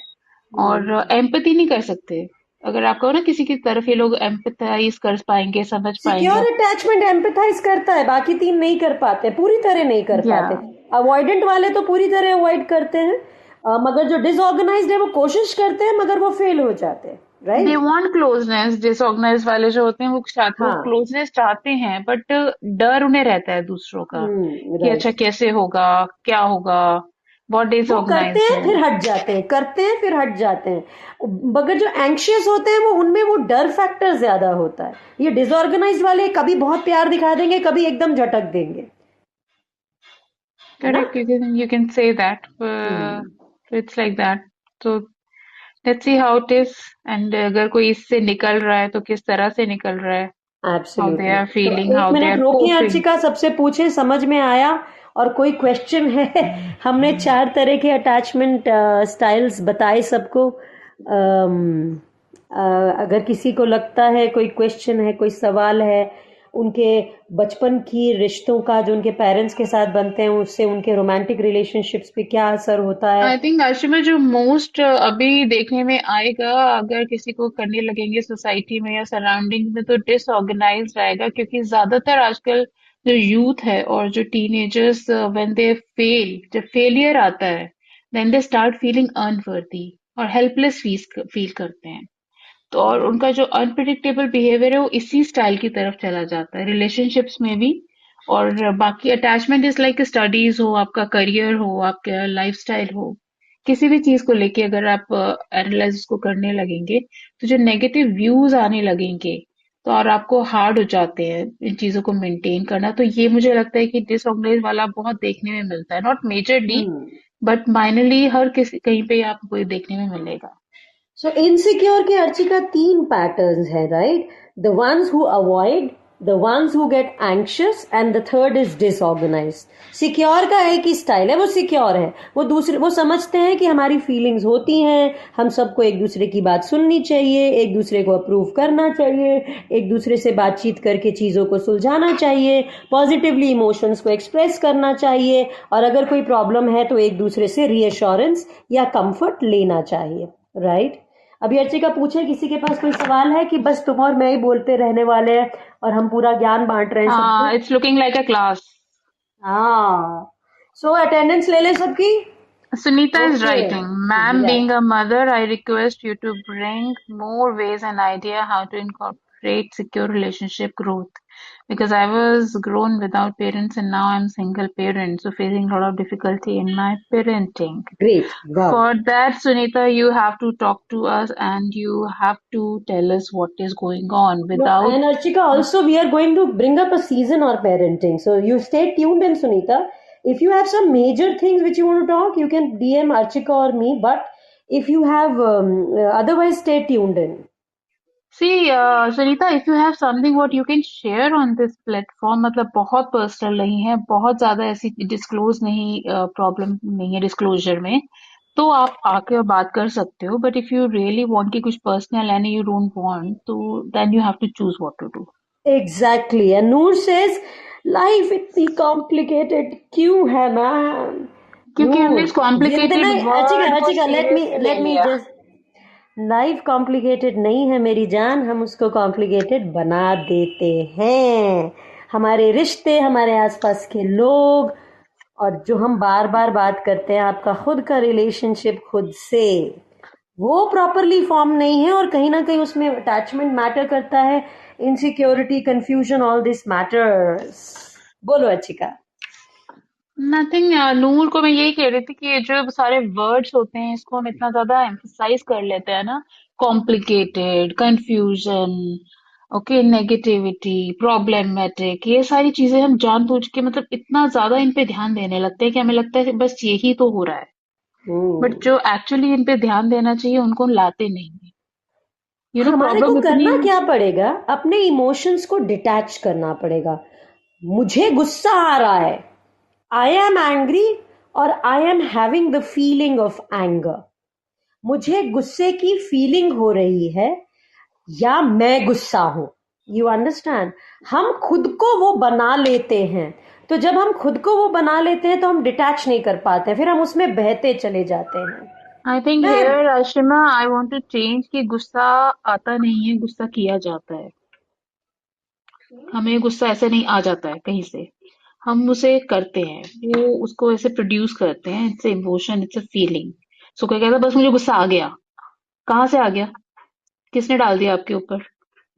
और एम्पैथी नहीं कर सकते। अगर आप कहो ना किसी की तरफ, ये लोग एम्पैथाइज कर पाएंगे, समझ पाएंगे। सिक्योर अटैचमेंट एम्पैथाइज करता है, बाकी तीन नहीं कर पाते, पूरी तरह नहीं कर या पाते। अवॉइडेंट वाले तो पूरी तरह अवॉइड करते हैं, मगर जो डिसऑर्गेनाइज्ड है वो कोशिश करते हैं मगर वो फेल हो जाते हैं। दे राइट। Want closeness. डिसऑर्गेनाइज वाले जो होते हैं वो हाँ। क्लोजनेस चाहते हैं, बट डर उन्हें रहता है दूसरों का कि अच्छा राइट। कैसे होगा, क्या होगा, बहुत वो करते डिसऑर्गेनाइज्ड हैं है। फिर हट जाते हैं, करते हैं फिर हट जाते हैं। मगर जो एंग्शियस होते हैं वो उनमें वो डर फैक्टर ज्यादा होता है। ये डिसऑर्गेनाइज्ड वाले कभी बहुत प्यार दिखा देंगे, कभी एकदम झटक देंगे, है ना? Correct, you can say that. Hmm. It's like that. तो let's see how it is. And अगर कोई इससे निकल रहा है तो किस तरह से निकल रहा है, हाउ दे एब्सोल्युटली। आर तो फीलिंग, एक हाउ दे मिनट आर रोकिए कोपिंग। अर्चिका, सबसे पूछे समझ में आया और कोई क्वेश्चन है? हमने 4 तरह के अटैचमेंट स्टाइल्स बताए सबको। अगर किसी को लगता है कोई क्वेश्चन है, कोई सवाल है, उनके बचपन की रिश्तों का जो उनके पेरेंट्स के साथ बनते हैं उससे उनके रोमांटिक रिलेशनशिप्स पे क्या असर होता है? आई थिंक आशिमा जो मोस्ट अभी देखने में आएगा, अगर किसी को करने लगेंगे सोसाइटी में या सराउंडिंग में, तो डिसऑर्गेनाइज्ड आएगा। क्योंकि ज्यादातर आजकल जो यूथ है और जो टीनेजर्स, व्हेन दे फेल, जब फेलियर आता है, then they start feeling unworthy और हेल्पलेस फील करते हैं। तो और उनका जो अनप्रिडिक्टेबल बिहेवियर है वो इसी स्टाइल की तरफ चला जाता है, रिलेशनशिप्स में भी। और बाकी अटैचमेंट इज लाइक स्टडीज हो, आपका करियर हो, आपका लाइफस्टाइल हो, किसी भी चीज को लेके अगर आप एनालाइज को करने लगेंगे, तो जो नेगेटिव व्यूज आने लगेंगे, तो और आपको हार्ड हो जाते हैं इन चीजों को मेंटेन करना। तो ये मुझे लगता है कि डिसऑर्गेनाइज वाला बहुत देखने में मिलता है, not majorly hmm. But minorly हर किसी कहीं पे आपको ये देखने में मिलेगा। So insecure के अर्चिका तीन पैटर्न्स है, right? The ones who avoid, the ones who get anxious, and the third is disorganized. Secure का एक ही स्टाइल है, वो सिक्योर है, वो समझते हैं कि हमारी फीलिंग्स होती हैं, हम सबको एक दूसरे की बात सुननी चाहिए, एक दूसरे को अप्रूव करना चाहिए, एक दूसरे से बातचीत करके चीजों को सुलझाना चाहिए, पॉजिटिवली इमोशंस को एक्सप्रेस करना चाहिए, और अगर कोई प्रॉब्लम है तो एक दूसरे से रीअश्योरेंस या कंफर्ट लेना चाहिए, राइट? अभी अर्चिका पूछे किसी के पास कोई सवाल है कि बस तुम और मैं ही बोलते रहने वाले हैं और हम पूरा ज्ञान बांट रहे हैं सबको? It's looking like a class. हाँ, सो अटेंडेंस ले ले सबकी। Sunita is okay, writing, Ma'am, being a mother, I request you to bring more ways and idea how to incorporate secure relationship growth. Because I was grown without parents and now I'm single parent, so facing a lot of difficulty in my parenting. Great, wow. For that, Sunita, you have to talk to us and you have to tell us what is going on No, without. and Archika, also we are going to bring up a season on parenting. So you stay tuned in, Sunita. If you have some major things which you want to talk, you can DM Archika or me. But if you have, otherwise, stay tuned in. See, Sunita, if you have something what you can share on this platform, मतलब बहुत personal नहीं है, बहुत ज्यादा ऐसी disclose नहीं, problem नहीं है डिस्क्लोजर में, तो आप आके बात कर सकते हो। But if you really want कि कुछ personal and you don't want, तो then you have to choose what to do. Exactly. And Noor says, life इतनी complicated क्यों है मैम? क्योंकि हमने नूर, इस कॉम्प्लिकेटेड जितना वर्ड अर्चिका को अर्चिका सीरियसली ले लेट मी लिया। जस्ट, लाइफ कॉम्प्लिकेटेड नहीं है मेरी जान, हम उसको कॉम्प्लिकेटेड बना देते हैं। हमारे रिश्ते, हमारे आसपास के लोग, और जो हम बार बार बात करते हैं, आपका खुद का रिलेशनशिप खुद से, वो प्रॉपरली फॉर्म नहीं है, और कहीं ना कहीं उसमें अटैचमेंट मैटर करता है, insecurity, confusion, all this matters. बोलो अर्चिका। नथिंग। नूर को मैं यही कह रही थी कि ये जो सारे वर्ड्स होते हैं इसको हम इतना ज्यादा एम्फसाइज कर लेते हैं ना, complicated, confusion, okay, negativity, problematic, ये सारी चीजें हम जानबूझ के मतलब इतना ज्यादा इन पे ध्यान देने लगते हैं कि हमें लगता है कि बस यही तो हो रहा है। बट हम्म। जो एक्चुअली इन पे ध्यान देना चाहिए उनको लाते नहीं है। हमारे को प्रॉब्लम इतनी। करना क्या पड़ेगा? अपने इमोशंस को डिटैच करना पड़ेगा। मुझे गुस्सा आ रहा है, आई एम एंग्री, और आई am having the feeling of anger. मुझे गुस्से की फीलिंग हो रही है या मैं गुस्सा हूं, यू अंडरस्टैंड? हम खुद को वो बना लेते हैं, तो जब हम खुद को वो बना लेते हैं तो हम डिटैच नहीं कर पाते, फिर हम उसमें बहते चले जाते हैं। आई थिंक मैं here Ashima I want to change कि गुस्सा आता नहीं है, गुस्सा किया जाता है। हमें गुस्सा ऐसे नहीं आ जाता है कहीं से, हम उसे करते हैं, वो उसको ऐसे प्रोड्यूस करते हैं। It's emotion, it's a feeling. So कोई कहता है बस मुझे गुस्सा आ गया, कहाँ से आ गया, किसने डाल दिया आपके ऊपर?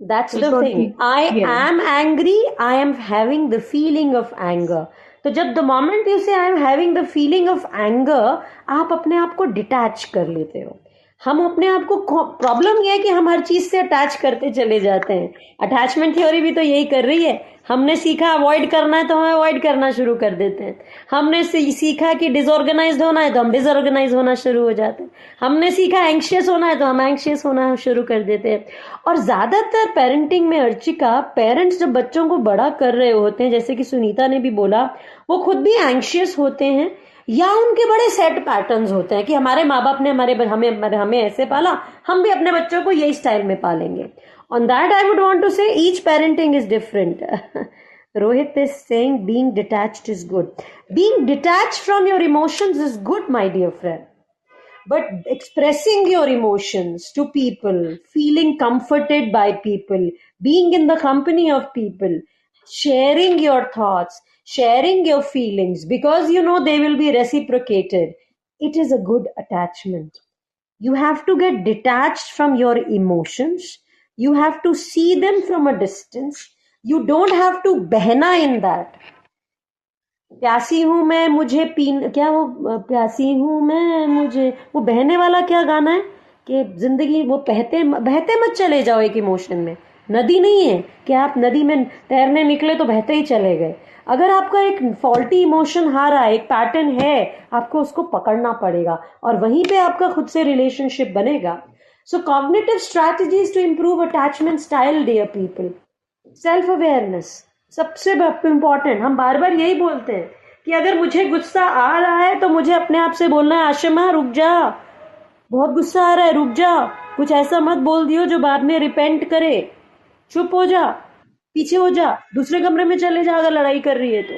That's it's the not thing. की। I या am angry. I am having the feeling of anger. तो जब the moment you say I am having the feeling of anger, आप अपने आप को डिटैच कर लेते हो। हम अपने आप को, प्रॉब्लम ये है कि हम हर चीज से अटैच करते चले जाते हैं। अटैचमेंट थ्योरी भी तो यही कर रही है। हमने सीखा अवॉइड करना है तो हम अवॉइड करना शुरू कर देते हैं। हमने सीखा कि डिसऑर्गेनाइज्ड होना है तो हम डिसऑर्गेनाइज होना शुरू हो जाते हैं। हमने सीखा एंग्शियस होना है तो हम एंग्शियस होना शुरू कर देते हैं। और ज्यादातर पेरेंटिंग में अर्चिका, पेरेंट्स जब बच्चों को बड़ा कर रहे होते हैं, जैसे कि सुनीता ने भी बोला, वो खुद भी एंग्शियस होते हैं, या उनके बड़े सेट पैटर्न्स होते हैं कि हमारे माँ बाप ने हमें ऐसे पाला, हम भी अपने बच्चों को यही स्टाइल में पालेंगे। On that I would want to say each parenting is different. Rohit is saying being detached is good. Being detached from your emotions is good my dear friend, but expressing your emotions to people, feeling comforted by people, being in the company of people, sharing your thoughts, sharing your feelings, because you know they will be reciprocated, it is a good attachment. You have to get detached from your emotions. You have to see them from a distance. You don't have to behna in that. प्यासी हूं मैं, मुझे पीन क्या वो, प्यासी हूं मैं, मुझे वो बहने वाला क्या गाना है कि जिंदगी वो बहते बहते मत चले जाओ एक इमोशन में। नदी नहीं है कि आप नदी में तैरने निकले तो बहते ही चले गए। अगर आपका एक फॉल्टी इमोशन आ रहा है, एक पैटर्न है, आपको उसको पकड़ना पड़ेगा और वहीं पे आपका खुद से रिलेशनशिप बनेगा। So cognitive strategies to improve attachment style, dear people, self awareness सबसे इम्पॉर्टेंट। हम बार बार यही बोलते हैं कि अगर मुझे गुस्सा आ रहा है तो मुझे अपने आप से बोलना है, आशिमा रुक जा, बहुत गुस्सा आ रहा है, रुक जा, कुछ ऐसा मत बोल दियो जो बाद में रिपेंट करे, चुप हो जा, पीछे हो जा, दूसरे कमरे में चले जा अगर लड़ाई कर रही है तो।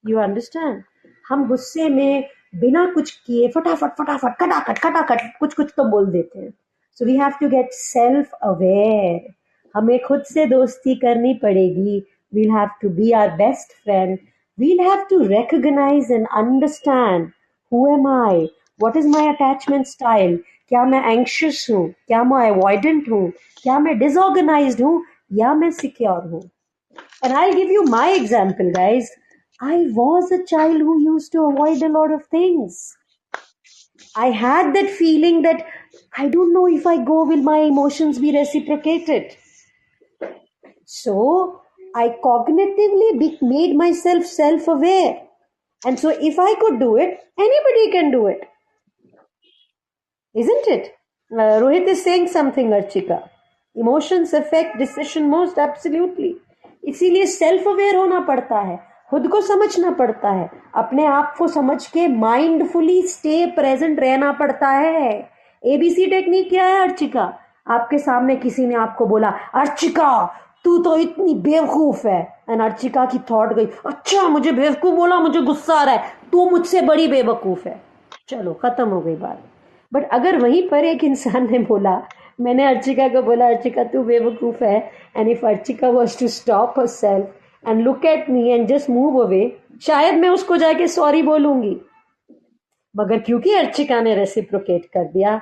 You understand? हम गुस्से में बिना कुछ किए फटाफट फटाफट खटाखट खटाखट कुछ कुछ तो बोल देते हैं। So we have to get self aware. हमें खुद से दोस्ती करनी पड़ेगी। We'll have to be our best friend. We'll have to recognize and understand who am I, what is my attachment style, क्या मैं anxious हूँ, क्या मैं avoidant हूँ, क्या मैं disorganized हूँ या मैं secure हूँ। And I'll give you my example, guys. I was a child who used to avoid a lot of things. I had that feeling that I don't know if I go, will my emotions be reciprocated? So I cognitively made myself self-aware. And so if I could do it, anybody can do it. Isn't it? Rohit is saying something, Archika. Emotions affect decision most absolutely. इसीलिए self aware होना पड़ता है, खुद को समझना पड़ता है, अपने आप को समझ के माइंडफुली स्टे प्रेजेंट रहना पड़ता है। एबीसी टेक्निक क्या है अर्चिका? आपके सामने किसी ने आपको बोला, अर्चिका तू तो इतनी बेवकूफ है, एंड अर्चिका की थॉट गई, अच्छा मुझे बेवकूफ बोला, मुझे गुस्सा आ रहा है, तू मुझसे बड़ी बेवकूफ है, चलो खत्म हो गई बात। बट अगर वहीं पर एक इंसान ने बोला, मैंने अर्चिका को बोला, अर्चिका तू बेवकूफ है, and if Archika was to stop herself and look at me and just move away, शायद मैं उसको जाके सॉरी बोलूंगी। मगर क्योंकि अर्चिका ने रेसिप्रोकेट कर दिया,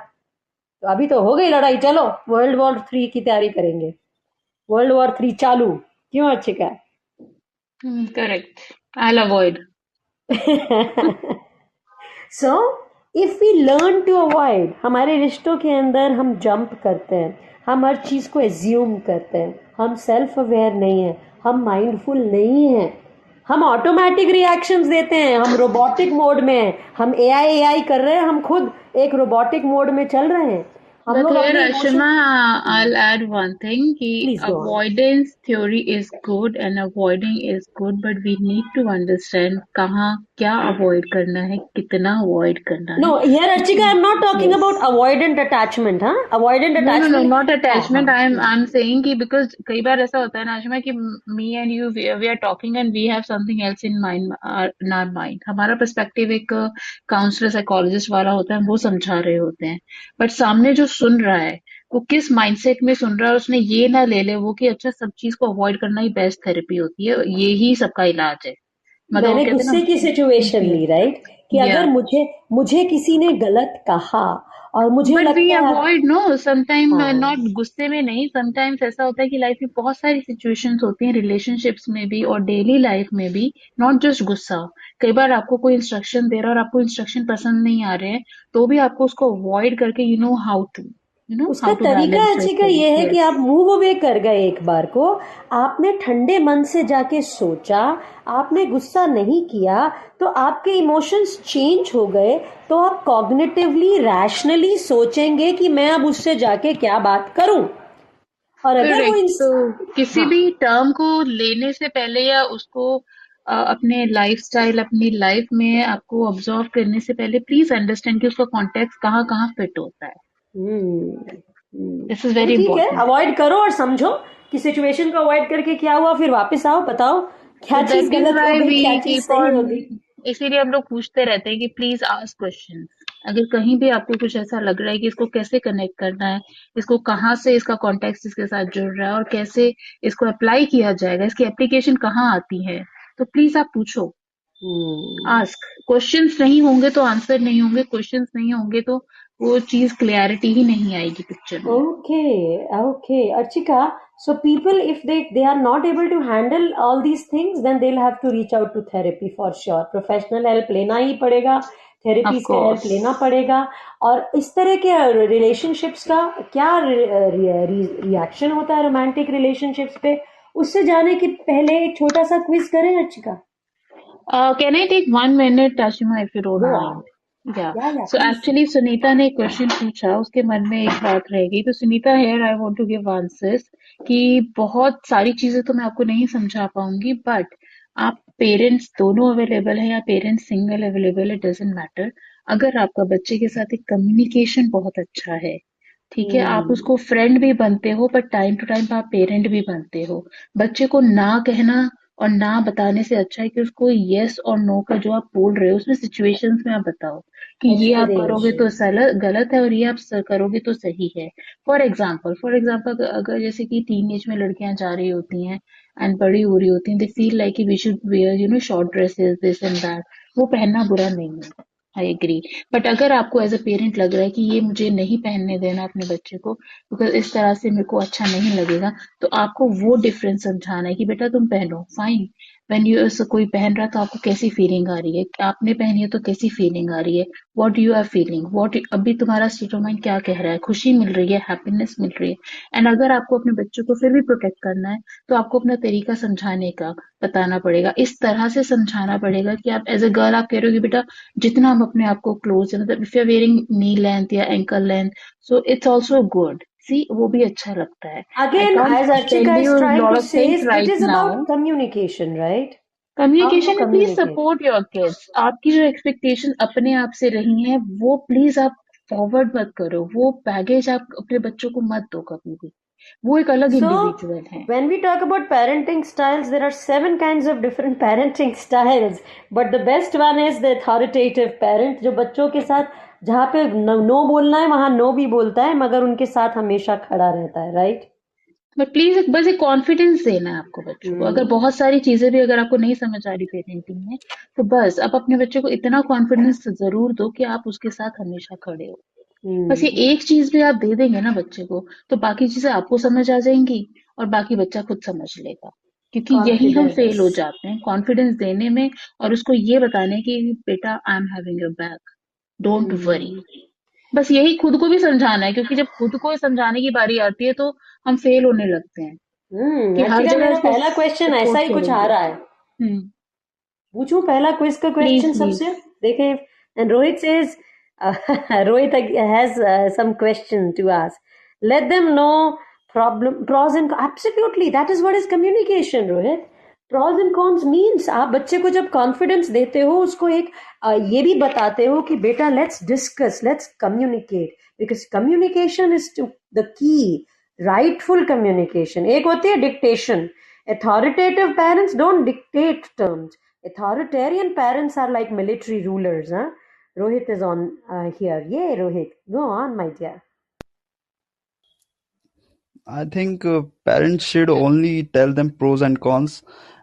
तो अभी तो हो गई लड़ाई, चलो वर्ल्ड वॉर 3 की तैयारी करेंगे, वर्ल्ड वॉर 3 चालू। क्यों Archika? Correct, I will avoid. So if we learn to avoid, हमारे रिश्तों के अंदर हम जंप करते हैं, हम हर चीज को एज्यूम करते हैं, हम सेल्फ अवेयर नहीं है, हम माइंडफुल नहीं है, हम ऑटोमेटिक रिएक्शंस देते हैं, हम रोबोटिक मोड में हैं, हम एआई कर रहे हैं, हम खुद एक रोबोटिक मोड में चल रहे हैं। हम But लोग here, अपने Ashima, emotion, I'll add one thing कि please go on. avoidance theory is good and avoiding is good, but we need to understand कहाँ क्या avoid करना है, कितना avoid करना है। No, here Archika, I'm not talking Yes. about avoidant attachment, huh? Avoidant No, attachment. not attachment. हाँ, I'm saying कि because कई बार ऐसा होता है ना आशिमा कि me and you we are talking and we have something else in mind in our mind. हमारा perspective एक काउंसलर साइकोलॉजिस्ट वाला होता है, हम वो समझा रहे होते हैं, बट सामने जो सुन रहा है वो किस माइंडसेट में सुन रहा है, उसने ये ना ले ले वो कि अच्छा सब चीज को अवॉइड करना ही बेस्ट थेरेपी होती है, ये ही सबका इलाज है। मतलब वो मैंने कहते हैं गुस्से की सिचुएशन ली, राइट, कि ना, अगर मुझे मुझे किसी ने गलत कहा और मुझे बट वी लगता है, अवॉइड नो समटाइम, हाँ, नॉट गुस्से में नहीं, समटाइम्स ऐसा होता है कि लाइफ में बहुत सारी सिचुएशंस होती हैं, रिलेशनशिप्स में भी और डेली लाइफ में भी, नॉट जस्ट गुस्सा। कई बार आपको कोई इंस्ट्रक्शन दे रहा है और आपको इंस्ट्रक्शन पसंद नहीं आ रहे हैं, तो भी आपको उसको अवॉइड करके उसका हाउ टू तरीका बैलेंस अच्छी दिस का थिंग। ये है कि यस, आप मूव अवे कर गए एक बार को, आपने ठंडे मन से जाके सोचा, आपने गुस्सा नहीं किया, तो आपके इमोशंस चेंज हो गए, तो आप कॉग्निटिवली रैशनली सोचेंगे कि मैं अब उससे जाके क्या बात करूं। और अगर वो करेक्ट। तो किसी हाँ, भी टर्म को लेने से पहले या उसको अपने लाइफस्टाइल, अपनी लाइफ में आपको ऑब्जर्व करने से पहले प्लीज अंडरस्टैंड कि उसका कॉन्टेक्स्ट कहाँ कहाँ फिट होता है। दिस इज नहीं वेरी ठीक है, इंपॉर्टेंट। अवॉइड करो और समझो कि सिचुएशन को अवॉइड करके क्या हुआ, फिर वापस आओ, बताओ क्या तो चीज दैट इज गलत हो व्हाई गई, क्या वी चीज कीप सही ऑन, हो गई। इसीलिए हम लोग पूछते रहते हैं कि प्लीज आस्क क्वेश्चंस। अगर कहीं भी आपको कुछ ऐसा लग रहा है कि इसको कैसे कनेक्ट करना है, इसको कहाँ से इसका कॉन्टेक्स्ट इसके साथ जुड़ रहा है और कैसे इसको अप्लाई किया जाएगा, इसकी एप्लीकेशन कहाँ आती है, तो प्लीज आप पूछो, हम्म, आस्क। क्वेश्चंस नहीं होंगे तो आंसर नहीं होंगे, क्वेश्चंस नहीं होंगे तो वो चीज क्लैरिटी ही नहीं आएगी पिक्चर में। okay, okay, Archika, so people, if they are not able to handle all these things, then they'll have to reach out to therapy for sure, professional help लेना ही पड़ेगा। थेरेपीज ऑफ का help course. लेना पड़ेगा। और इस तरह के relationships का क्या रिएक्शन होता है रोमांटिक रिलेशनशिप्स पे, उससे जाने के पहले एक छोटा सा क्विज करें Archika. Can I take 1 minute, Tashima, if you don't go on. mind? Yeah. या So प्लीज। actually, सुनीता ने एक क्वेश्चन पूछा, उसके मन में एक बात रह गई। तो Sunita, here I want to give answers कि बहुत सारी चीजें तो मैं आपको नहीं समझा पाऊंगी, बट आप पेरेंट्स दोनों अवेलेबल है या पेरेंट्स सिंगल अवेलेबल है, डजेंट मैटर। अगर आपका बच्चे के साथ एक कम्युनिकेशन बहुत अच्छा है, ठीक है, आप हम्म। उसको फ्रेंड भी बनते हो, पर टाइम टू टाइम आप पेरेंट भी बनते हो। बच्चे को ना कहना और ना बताने से अच्छा है कि उसको यस और नो का जो आप बोल रहे हो उसमें सिचुएशंस में आप बताओ कि ये आप करोगे तो एक्सप्लेनेशन। गलत है और ये आप करोगे तो सही है। फॉर एग्जाम्पल अगर जैसे कि टीन एज में लड़कियां जा रही होती हैं एंड बड़ी हो रही होती हैं, they feel like we should wear short dresses this and that. वो पहनना बुरा नहीं है, आई एग्री। बट अगर आपको एज अ पेरेंट लग रहा है कि ये मुझे नहीं पहनने देना अपने बच्चे को, बिकॉज इस तरह से मेरे को अच्छा नहीं लगेगा, तो आपको वो डिफरेंस समझाना है कि बेटा तुम पहनो, फाइन। व्हेन यू कोई पहन रहा तो आपको कैसी फीलिंग आ रही है, आपने पहनी है तो कैसी फीलिंग आ रही है, what you are feeling, what अभी तुम्हारा स्टेट ऑफ माइंड क्या कह रहा है, खुशी मिल रही है, हैप्पीनेस मिल रही है। एंड अगर आपको अपने बच्चों को फिर भी प्रोटेक्ट करना है, तो आपको अपना तरीका समझाने का बताना पड़ेगा। इस तरह से समझाना पड़ेगा कि आप एज अ गर्ल आप कह रहे हो कि बेटा जितना हम अपने आप को क्लोज है, मतलब if you are wearing knee length या ankle length, so it's also good. See, वो भी अच्छा लगता है। I Again, can't as tell Archika is you trying lot to of say, things is it right is now. about communication, right? How to communication and please communicate. Support your kids. आपकी जो expectation अपने आप से रही हैं, वो please आप forward मत करो, वो बैगेज आप अपने बच्चों को मत दो कभी भी। वो एक अलग So, इंडिविजुअल है। when we talk about parenting styles, there are 7 kinds of different parenting styles. But the best one is the authoritative parent, जो बच्चों के साथ जहाँ पे नो बोलना है वहाँ नो भी बोलता है, मगर उनके साथ हमेशा खड़ा रहता है, राइट? बट प्लीज बस एक कॉन्फिडेंस देना है आपको बच्चों को। अगर बहुत सारी चीजें भी अगर आपको नहीं समझ आ रही पेरेंटिंग में, तो बस आप अपने बच्चे को इतना कॉन्फिडेंस जरूर दो कि आप उसके साथ हमेशा खड़े हो। बस ये हम्म। एक चीज भी आप दे देंगे ना बच्चे को, तो बाकी चीजें आपको समझ आ जाएंगी और बाकी बच्चा खुद समझ लेगा। क्योंकि यही हम फेल कॉन्फिडेंस। हो जाते हैं, कॉन्फिडेंस देने में और उसको ये बताने कि बेटा I am having your back, don't worry. Hmm. बस यही खुद को भी समझाना है, क्योंकि जब खुद को समझाने की बारी आती है तो हम फेल होने लगते हैं कि हर अर्चिका, जगह मेरा उसको पहला क्वेश्चन ऐसा सपोर्ट ही कुछ आ करेंगे। रहा है। हम्म। पूछूं पहला क्विज का प्लीज क्वेश्चन प्लीज। सबसे? देखें। And Rohit says, Rohit has some question to ask. Let them know problem pros and absolutely that is what is communication, Rohit. Pros and cons means आप बच्चे को जब कॉन्फिडेंस देते हो उसको एक ये भी बताते हो कि बेटा let's discuss, let's communicate, because communication is to the key. Rightful communication एक होती है dictation. Authoritative parents don't dictate terms. Authoritarian parents are like military rulers. Huh? Rohit is on here. Yay, Rohit. Go on, my dear. I think parents should only tell them pros and cons,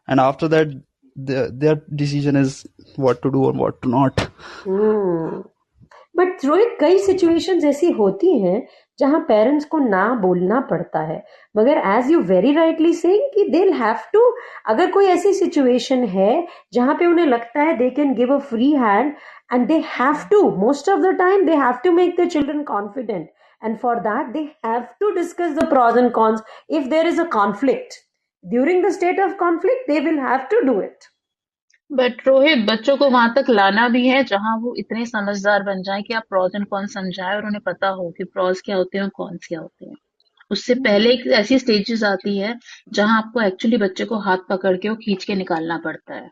and after that, their decision is what to do and what to not. Hmm. But Rohit कई situations ऐसी होती हैं जहां parents को ना बोलना पड़ता है, मगर as you very rightly saying कि दे हैव टू। अगर कोई ऐसी सिचुएशन है जहां पे उन्हें लगता है they can give a free hand, and they have to most of the time they have to make the children confident, and for that they have to discuss the pros and cons. If there is a conflict during the state of conflict they will have to do it. But Rohit, बच्चों को वहां तक लाना भी है जहां वो इतने समझदार बन जाएं कि आप प्रॉज एंड कॉन्स समझाएं और उन्हें पता हो कि प्रॉज क्या होते हैं और कॉन्स क्या होते हैं। उससे पहले एक ऐसी स्टेजेस आती है जहां आपको एक्चुअली बच्चे को हाथ पकड़ के और खींच के निकालना पड़ता है।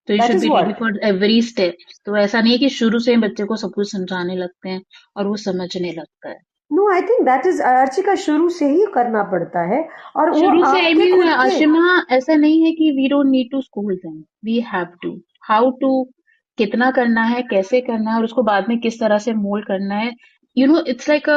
तो you that should is be ready what. For every step. तो ऐसा नहीं है कि शुरू से ही बच्चे को सब कुछ समझाने लगते हैं और वो समझने लगता है। No, I think that is Archika, शुरू से ही करना पड़ता है। और वो शुरू से आई आपके मीन खुद के। आशिमा, ऐसा नहीं है कि we don't need to school them, we have to. How to, कितना करना है, कैसे करना है और उसको बाद में किस तरह से मोल्ड करना है। इट्स लाइक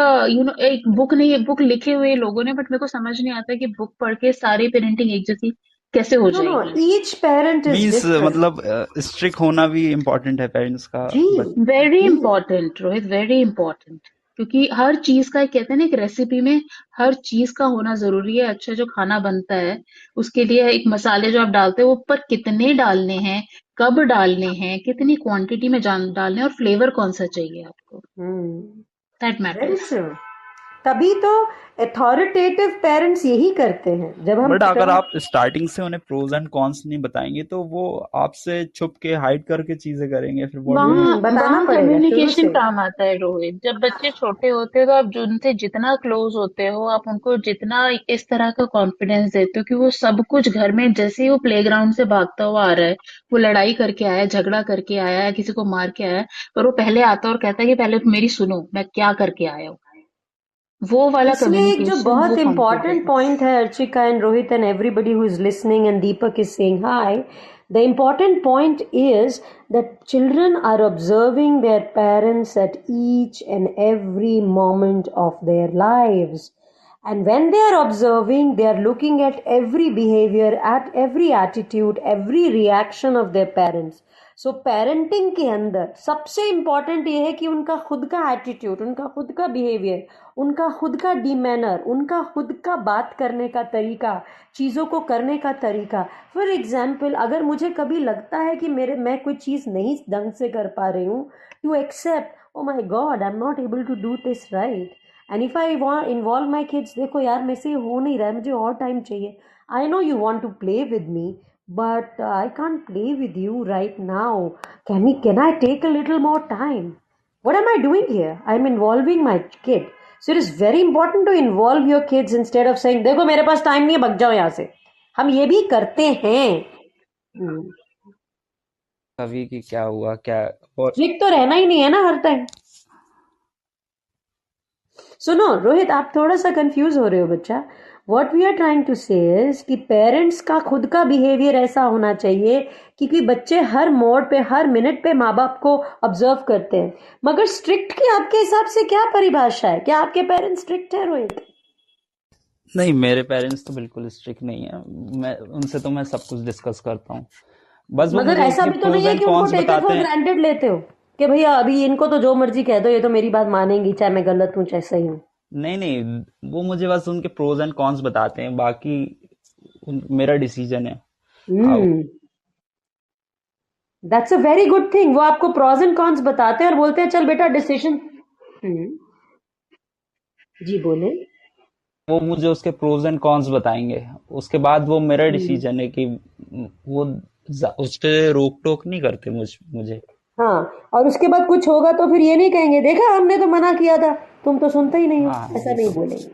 एक बुक नहीं, बुक लिखे हुए लोगों ने, बट मेरे को समझ नहीं आता कि बुक पढ़ के सारी पेरेंटिंग एक जैसी कैसे हो नो नो, जाएगी। Each parent is means different. मतलब स्ट्रिक्ट होना भी इम्पोर्टेंट है पेरेंट्स का, जी। बट वेरी जी। Important Rohit, very important. क्योंकि हर चीज का कहते हैं ना, एक रेसिपी में हर चीज का होना जरूरी है। अच्छा जो खाना बनता है उसके लिए एक मसाले जो आप डालते हो वो पर कितने डालने हैं, कब डालने हैं, कितनी क्वांटिटी में डालने हैं, और फ्लेवर कौन सा चाहिए आपको, दैट वेरी मैटर्स। ट्रू। तभी तो अथॉरिटेटिव पेरेंट्स यही करते हैं। जब हम बट अगर कभी आप स्टार्टिंग से उन्हें प्रोज एंड कॉन्स नहीं बताएंगे तो वो आपसे छुप के हाइड करके चीजें करेंगे, फिर व्हाट विल वहाँ यू। बताना वहाँ पड़ेगा शुरू कम्युनिकेशन से। काम आता है रोहित। जब बच्चे छोटे होते हो तो आप जो उनसे जितना क्लोज होते हो, आप उनको जितना इस तरह का कॉन्फिडेंस देते हो कि वो सब कुछ घर में, जैसे ही वो प्लेग्राउंड से भागता हुआ आ रहा है, वो लड़ाई करके आया है, झगड़ा करके आया है, किसी को मार के आया है, पर वो पहले आता है और कहता है कि पहले मेरी सुनो, मैं क्या करके आया हूँ। वो वाला इसमें एक जो कम्युनिकेशन, वो बहुत इम्पॉर्टेंट कॉन्फिडेंस। पॉइंट है, Archika and Rohit and everybody who is listening and Deepak is saying hi, the important point is that children are observing their parents at each and every moment of their lives, and when they are observing, they are looking at every behavior, at every attitude, every reaction of their parents. So parenting के अंदर सबसे important ये है कि उनका खुद का attitude, उनका खुद का बिहेवियर, उनका खुद का डिमेनर, उनका खुद का बात करने का तरीका, चीज़ों को करने का तरीका। फॉर एग्जाम्पल, अगर मुझे कभी लगता है कि मैं कोई चीज़ नहीं ढंग से कर पा रही हूँ, to accept, oh my god, I am not able to do this right, and if I want involve my kids, देखो यार मेरे से हो नहीं रहा है, मुझे और टाइम चाहिए, I know you want to play with me, but I can't play with you right now. Can I take a little more time? What am I doing here? I'm involving my kid. So it is very important to involve your kids instead of saying, देखो मेरे पास time नहीं है, भग जाओ यहाँ से। हम ये भी करते हैं। कभी कि क्या हुआ क्या। और स्ट्रिक्ट तो रहना ही नहीं है ना हर टाइम। सुनो रोहित, आप थोड़ा सा कंफ्यूज हो रहे हो बच्चा। What we are trying to say is कि पेरेंट्स का खुद का बिहेवियर ऐसा होना चाहिए, क्योंकि बच्चे हर मोड़ पे, हर मिनट पे माँ बाप को ऑब्जर्व करते हैं। मगर स्ट्रिक्ट की आपके हिसाब से क्या परिभाषा है? क्या आपके पेरेंट्स स्ट्रिक्ट है रोहित? नहीं, मेरे पेरेंट्स तो बिल्कुल स्ट्रिक्ट नहीं है। मैं उनसे तो मैं सब कुछ डिस्कस करता हूँ, बस वो मगर मुझे ऐसा उसके भी तो नहीं प्रोज है एंड कि उनको कॉन्स टेकन बताते फॉर हैं। ग्रांटेड लेते हो कि भैया अभी इनको तो जो मर्जी कह दो, ये तो मेरी बात मानेंगी, चाहे मैं गलत हूँ चाहे सही हूँ। नहीं नहीं, वो मुझे बस उनके प्रोज एंड कॉन्स बताते हैं, बाकी मेरा डिसीजन है। अब hmm, that's a very good thing. वो आपको प्रोज एंड कॉन्स बताते हैं और बोलते हैं चल बेटा डिसीजन। हम्म, जी बोले। वो मुझे उसके प्रोज एंड कॉन्स बताएंगे, उसके बाद वो मेरा हम्म, डिसीजन है कि वो उस पे रोक टोक नहीं करते मुझे। हाँ, और उसके बाद कुछ होगा तो फिर ये नहीं कहेंगे देखा हमने तो मना किया था, तुम तो सुनते ही नहीं हो, हाँ ऐसा ये नहीं तो, बोलेंगे।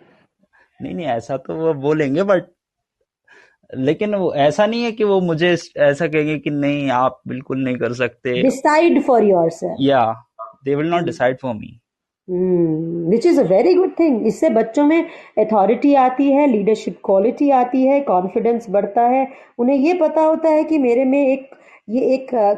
नहीं नहीं, ऐसा तो वो बोलेंगे, बट लेकिन वो ऐसा नहीं है कि वो मुझे ऐसा कहेंगे कि नहीं आप बिल्कुल नहीं कर सकते, डिसाइड फॉर योर सेल्फ। या they will not decide for me. Which is a very good thing. इससे बच्चों में अथॉरिटी आती है, लीडरशिप क्वालिटी आती है, कॉन्फिडेंस बढ़ता है। उन्हें ये पता होता है कि मेरे में एक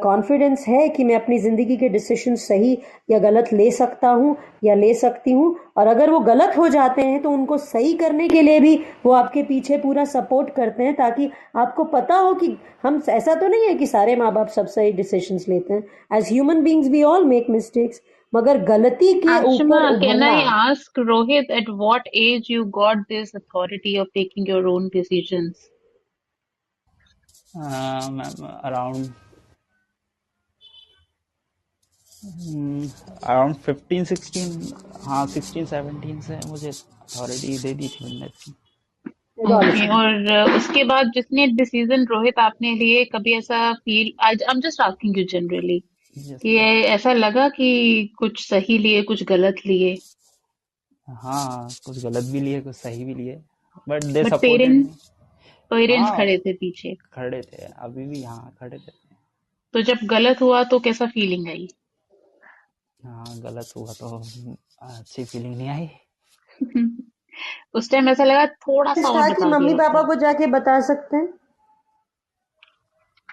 कॉन्फिडेंस है कि मैं अपनी ज़िंदगी के डिसीजन सही या गलत ले सकता हूँ या ले सकती हूँ, और अगर वो गलत हो जाते हैं तो उनको सही करने के लिए भी वो आपके पीछे पूरा सपोर्ट करते हैं, ताकि आपको पता हो कि हम, ऐसा तो नहीं है कि सारे माँ बाप सब सही डिसीजंस लेते हैं। As human beings we all make mistakes, मगर गलती के ऊपर Ashma, can उभरना। I ask Rohit at what age you got this authority of taking your own decisions? Ma'am around around 15 16, हाँ 16 17 से मुझे अथॉरिटी दे दी थी उनने। ओके, और उसके बाद जितने डिसीजन रोहित आपने लिए, कभी ऐसा फील, आज I am just asking you generally, yes कि ऐसा लगा कि कुछ सही लिए कुछ गलत लिए, हाँ, कुछ गलत भी लिए कुछ सही भी लिए, but they but supported me. Parents हाँ, खड़े थे पीछे? खड़े थे, अभी भी यहाँ खड़े थे। तो जब गलत हुआ तो कैसा फीलिंग आई? हाँ, गलत हुआ तो अच्छी फीलिंग नहीं आई। उस टाइम ऐसा लगा थोड़ा सा और था कि बता दिया मम्मी पापा होता। को जाके बता सकते हैं।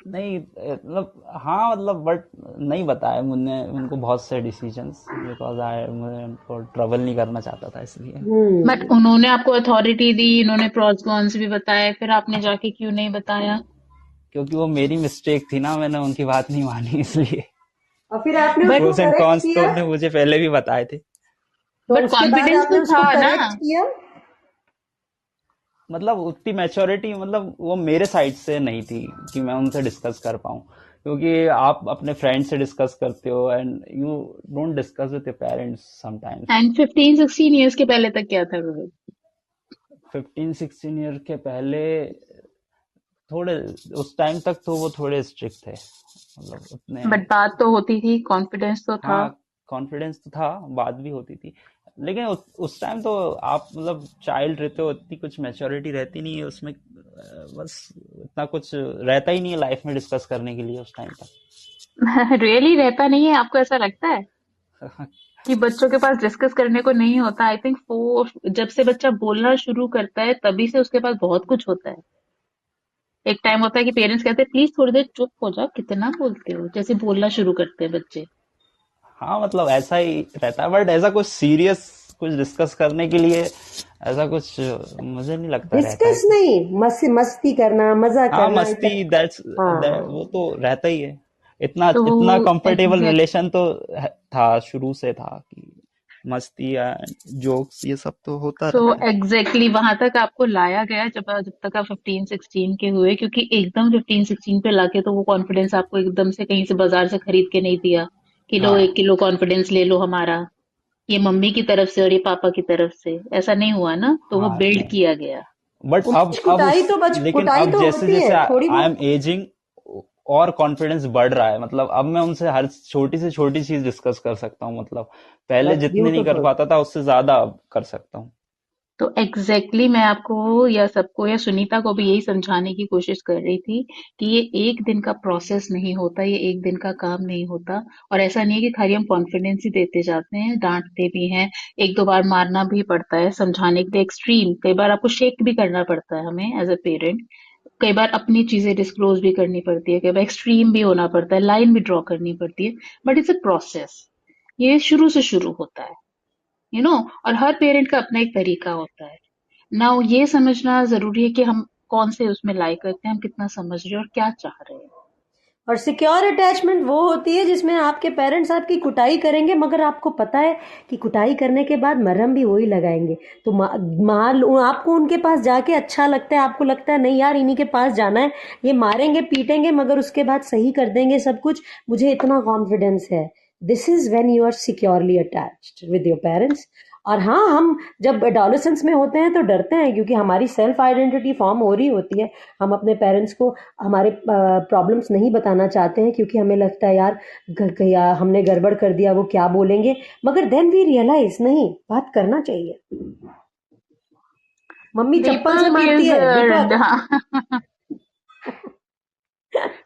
नहीं मतलब हाँ, मतलब बट नहीं बताया मुझे उनको बहुत से डिसीजंस, बिकॉज मैं उनको ट्रबल नहीं करना चाहता था इसलिए। बट उन्होंने आपको अथॉरिटी दी, उन्होंने प्रॉस कॉन्स भी बताए, फिर आपने जाके क्यों नहीं बताया? क्योंकि वो मेरी मिस्टेक थी ना, मैंने उनकी बात नहीं मानी इसलिए। और फिर आपने बट उसको प्रोज एंड करेक्ट कॉन्स तो किया, उन्होंने मुझे पहले भी बताए थे। तो बट उसके बाद कॉन्फिडेंस आपने तो उसको था ना। करेक्ट किया। मतलब उतनी मैच्योरिटी, मतलब वो मेरे साइड से नहीं थी कि मैं उनसे डिस्कस कर पाऊँ, क्योंकि आप अपने फ्रेंड से डिस्कस करते हो and you don't discuss with your parents sometimes. And 15-16 years के पहले तक क्या था रोहित? 15-16 ईयर के पहले थोड़े, उस टाइम तक तो वो थोड़े स्ट्रिक्ट थे, मतलब उतने। बट बात तो होती थी, कॉन्फिडेंस तो था। हाँ, कॉन्फिडेंस तो था, बात भी होती थी, लेकिन उस टाइम तो आप मतलब चाइल्ड रहते हो, इतनी कुछ मैच्योरिटी रहती नहीं है उसमें, बस इतना कुछ रहता ही नहीं है लाइफ में डिस्कस करने के लिए उस टाइम रियली रहता नहीं है, आपको ऐसा लगता है तक। कि बच्चों के पास डिस्कस करने को नहीं होता? आई थिंक वो जब से बच्चा बोलना शुरू करता है तभी से उसके पास बहुत कुछ होता है। एक टाइम होता है कि पेरेंट्स कहते हैं प्लीज थोड़ी देर चुप हो जाओ, कितना बोलते हो, जैसे बोलना शुरू करते हैं बच्चे। हाँ, मतलब ऐसा ही रहता है, बट ऐसा कुछ सीरियस कुछ डिस्कस करने के लिए ऐसा कुछ मुझे नहीं लगता रहता है डिस्कस कुछ। नहीं, मस्ती करना, मजा हाँ, करना, मस्ती, दैट्स हाँ। वो तो रहता ही है। इतना तो इतना कंफर्टेबल एग्जैक्ट रिलेशन तो था, शुरू से था कि मस्ती या जोक्स ये सब तो होता तो रहता है। एग्जैक्टली वहां तक आपको लाया गया जब जब तक आप 15-16 के हुए, क्योंकि एकदम 15-16 पे लाके तो वो कॉन्फिडेंस आपको एकदम से कहीं से बाजार से खरीद के नहीं दिया कि लो हाँ 1 किलो कॉन्फिडेंस ले लो हमारा, ये मम्मी की तरफ से और ये पापा की तरफ से, ऐसा नहीं हुआ ना, तो वो हाँ, बिल्ड नहीं, किया गया। बट अब उमेश, कुटाई तो लेकिन कुटाई अब तो जैसे होती जैसे है थोड़ी आई एम बहुत। एजिंग और कॉन्फिडेंस बढ़ रहा है, मतलब अब मैं उनसे हर छोटी से छोटी चीज डिस्कस कर सकता हूँ, मतलब पहले दैट्स जितने नहीं कर ब्यूटीफुल। पाता था उससे ज्यादा अब कर सकता हूँ। तो मैं आपको या सबको या सुनीता को भी यही समझाने की कोशिश कर रही थी कि ये एक दिन का प्रोसेस नहीं होता, ये एक दिन का काम नहीं होता। और ऐसा नहीं है कि खाली हम कॉन्फिडेंस ही देते जाते हैं, डांटते भी हैं, 1-2 बार मारना भी पड़ता है समझाने के लिए, एक्सट्रीम कई बार आपको शेक भी करना पड़ता है हमें एज अ पेरेंट, कई बार अपनी चीजें डिस्क्लोज भी करनी पड़ती है, कई बार एक्सट्रीम भी होना पड़ता है, लाइन भी ड्रॉ करनी पड़ती है। बट इट्स अ प्रोसेस, ये शुरू से शुरू होता है, और हर पेरेंट का अपना एक तरीका होता है ना। ये समझना जरूरी है कि हम कौन से उसमें लाइक करते हैं, हम कितना समझ रहे हैं और क्या चाह रहे हैं। और सिक्योर अटैचमेंट वो होती है जिसमें आपके पेरेंट्स आपकी कुटाई करेंगे, मगर आपको पता है कि कुटाई करने के बाद मरहम भी वही लगाएंगे। तो मान लो आपको उनके पास जाके अच्छा लगता है, आपको लगता है नहीं यार इन्हीं के पास जाना है, ये मारेंगे पीटेंगे मगर उसके बाद सही कर देंगे सब कुछ, मुझे इतना कॉन्फिडेंस है। This is when you are securely attached with your parents. और हाँ, हम जब एडोलेसेंस में होते हैं तो डरते हैं क्योंकि हमारी सेल्फ आइडेंटिटी फॉर्म हो रही होती है। हम अपने पेरेंट्स को हमारे प्रॉब्लम्स नहीं बताना चाहते हैं क्योंकि हमें लगता है यार या हमने गड़बड़ कर दिया, वो क्या बोलेंगे। मगर देन वी रियलाइज नहीं, बात करना चाहिए। मम्मी चप्पल से दीपक मारती इज है, दीपक। हाँ।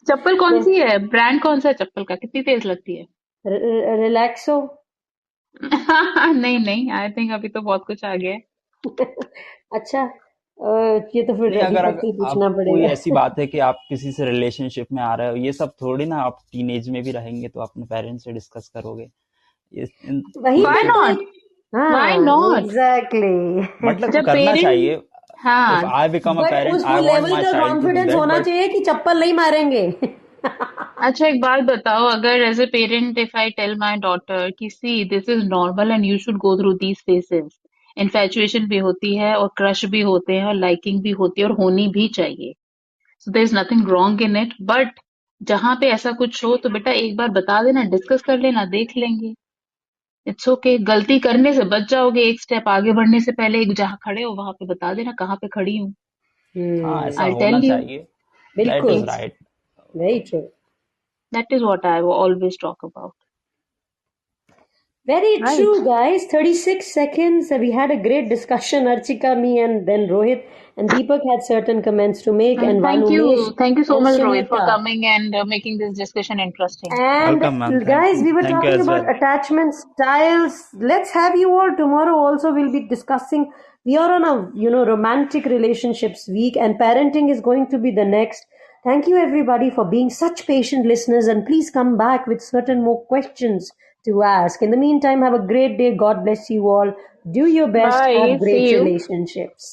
चप्पल कौन सी है, ब्रांड कौन सा है चप्पल का, कितनी तेज लगती है? रिलैक्सो। नहीं नहीं, आई थिंक अभी तो बहुत कुछ आ गया है। अच्छा, ये तो नहीं, फिर अगर दीपक से ही आप पूछना कोई पड़ेगा। ऐसी बात है कि आप किसी से रिलेशनशिप में आ रहे हो, ये सब थोड़ी ना आप टीनेज में भी रहेंगे तो अपने पेरेंट्स से डिस्कस करोगे ये वहीं व्हाई पे तो नॉट, एक, व्हाई हाँ नॉट, एग्जैक्टली। मतलब जब करना पेरेंट, चाहिए। इफ हाँ। I become a but parent उस वो आई वांट लेवल माय का child to do confidence that, होना बट चाहिए कि चप्पल नहीं मारेंगे। अच्छा एक बात बताओ, अगर as a parent if I tell my daughter कि see this is normal and you should go through these phases, infatuation भी होती है और क्रश भी होते हैं और लाइकिंग भी होती है और होनी भी चाहिए, so there is nothing wrong in it, but जहां पे ऐसा कुछ हो तो बेटा एक बार बता देना, डिस्कस कर लेना, देख लेंगे। इट्स ओके, गलती करने से बच जाओगे, एक स्टेप आगे बढ़ने से पहले एक जहां खड़े हो वहां पे बता देना कहाँ पे खड़ी हूँ, हाँ ऐसा आई होना टेल यू। चाहिए। दैट इज बिल्कुल, right. Very true. That is what I always talk about, Very right? true, guys. 36 seconds. We had a great discussion, Archika, me, and then Rohit. And Deepak had certain comments to make, And and one Umesh thank you so and much, Rohit, for Sunita. coming and making this discussion interesting. And welcome ma'am, thank guys, you, we were thank you talking as about well. attachment styles. Let's have you all tomorrow. Also, we'll be discussing. We are on a romantic relationships week, and parenting is going to be the next. Thank you everybody for being such patient listeners, and please come back with certain more questions to ask. In the meantime, have a great day. God bless you all. Do your best. Have Bye, see great you. relationships.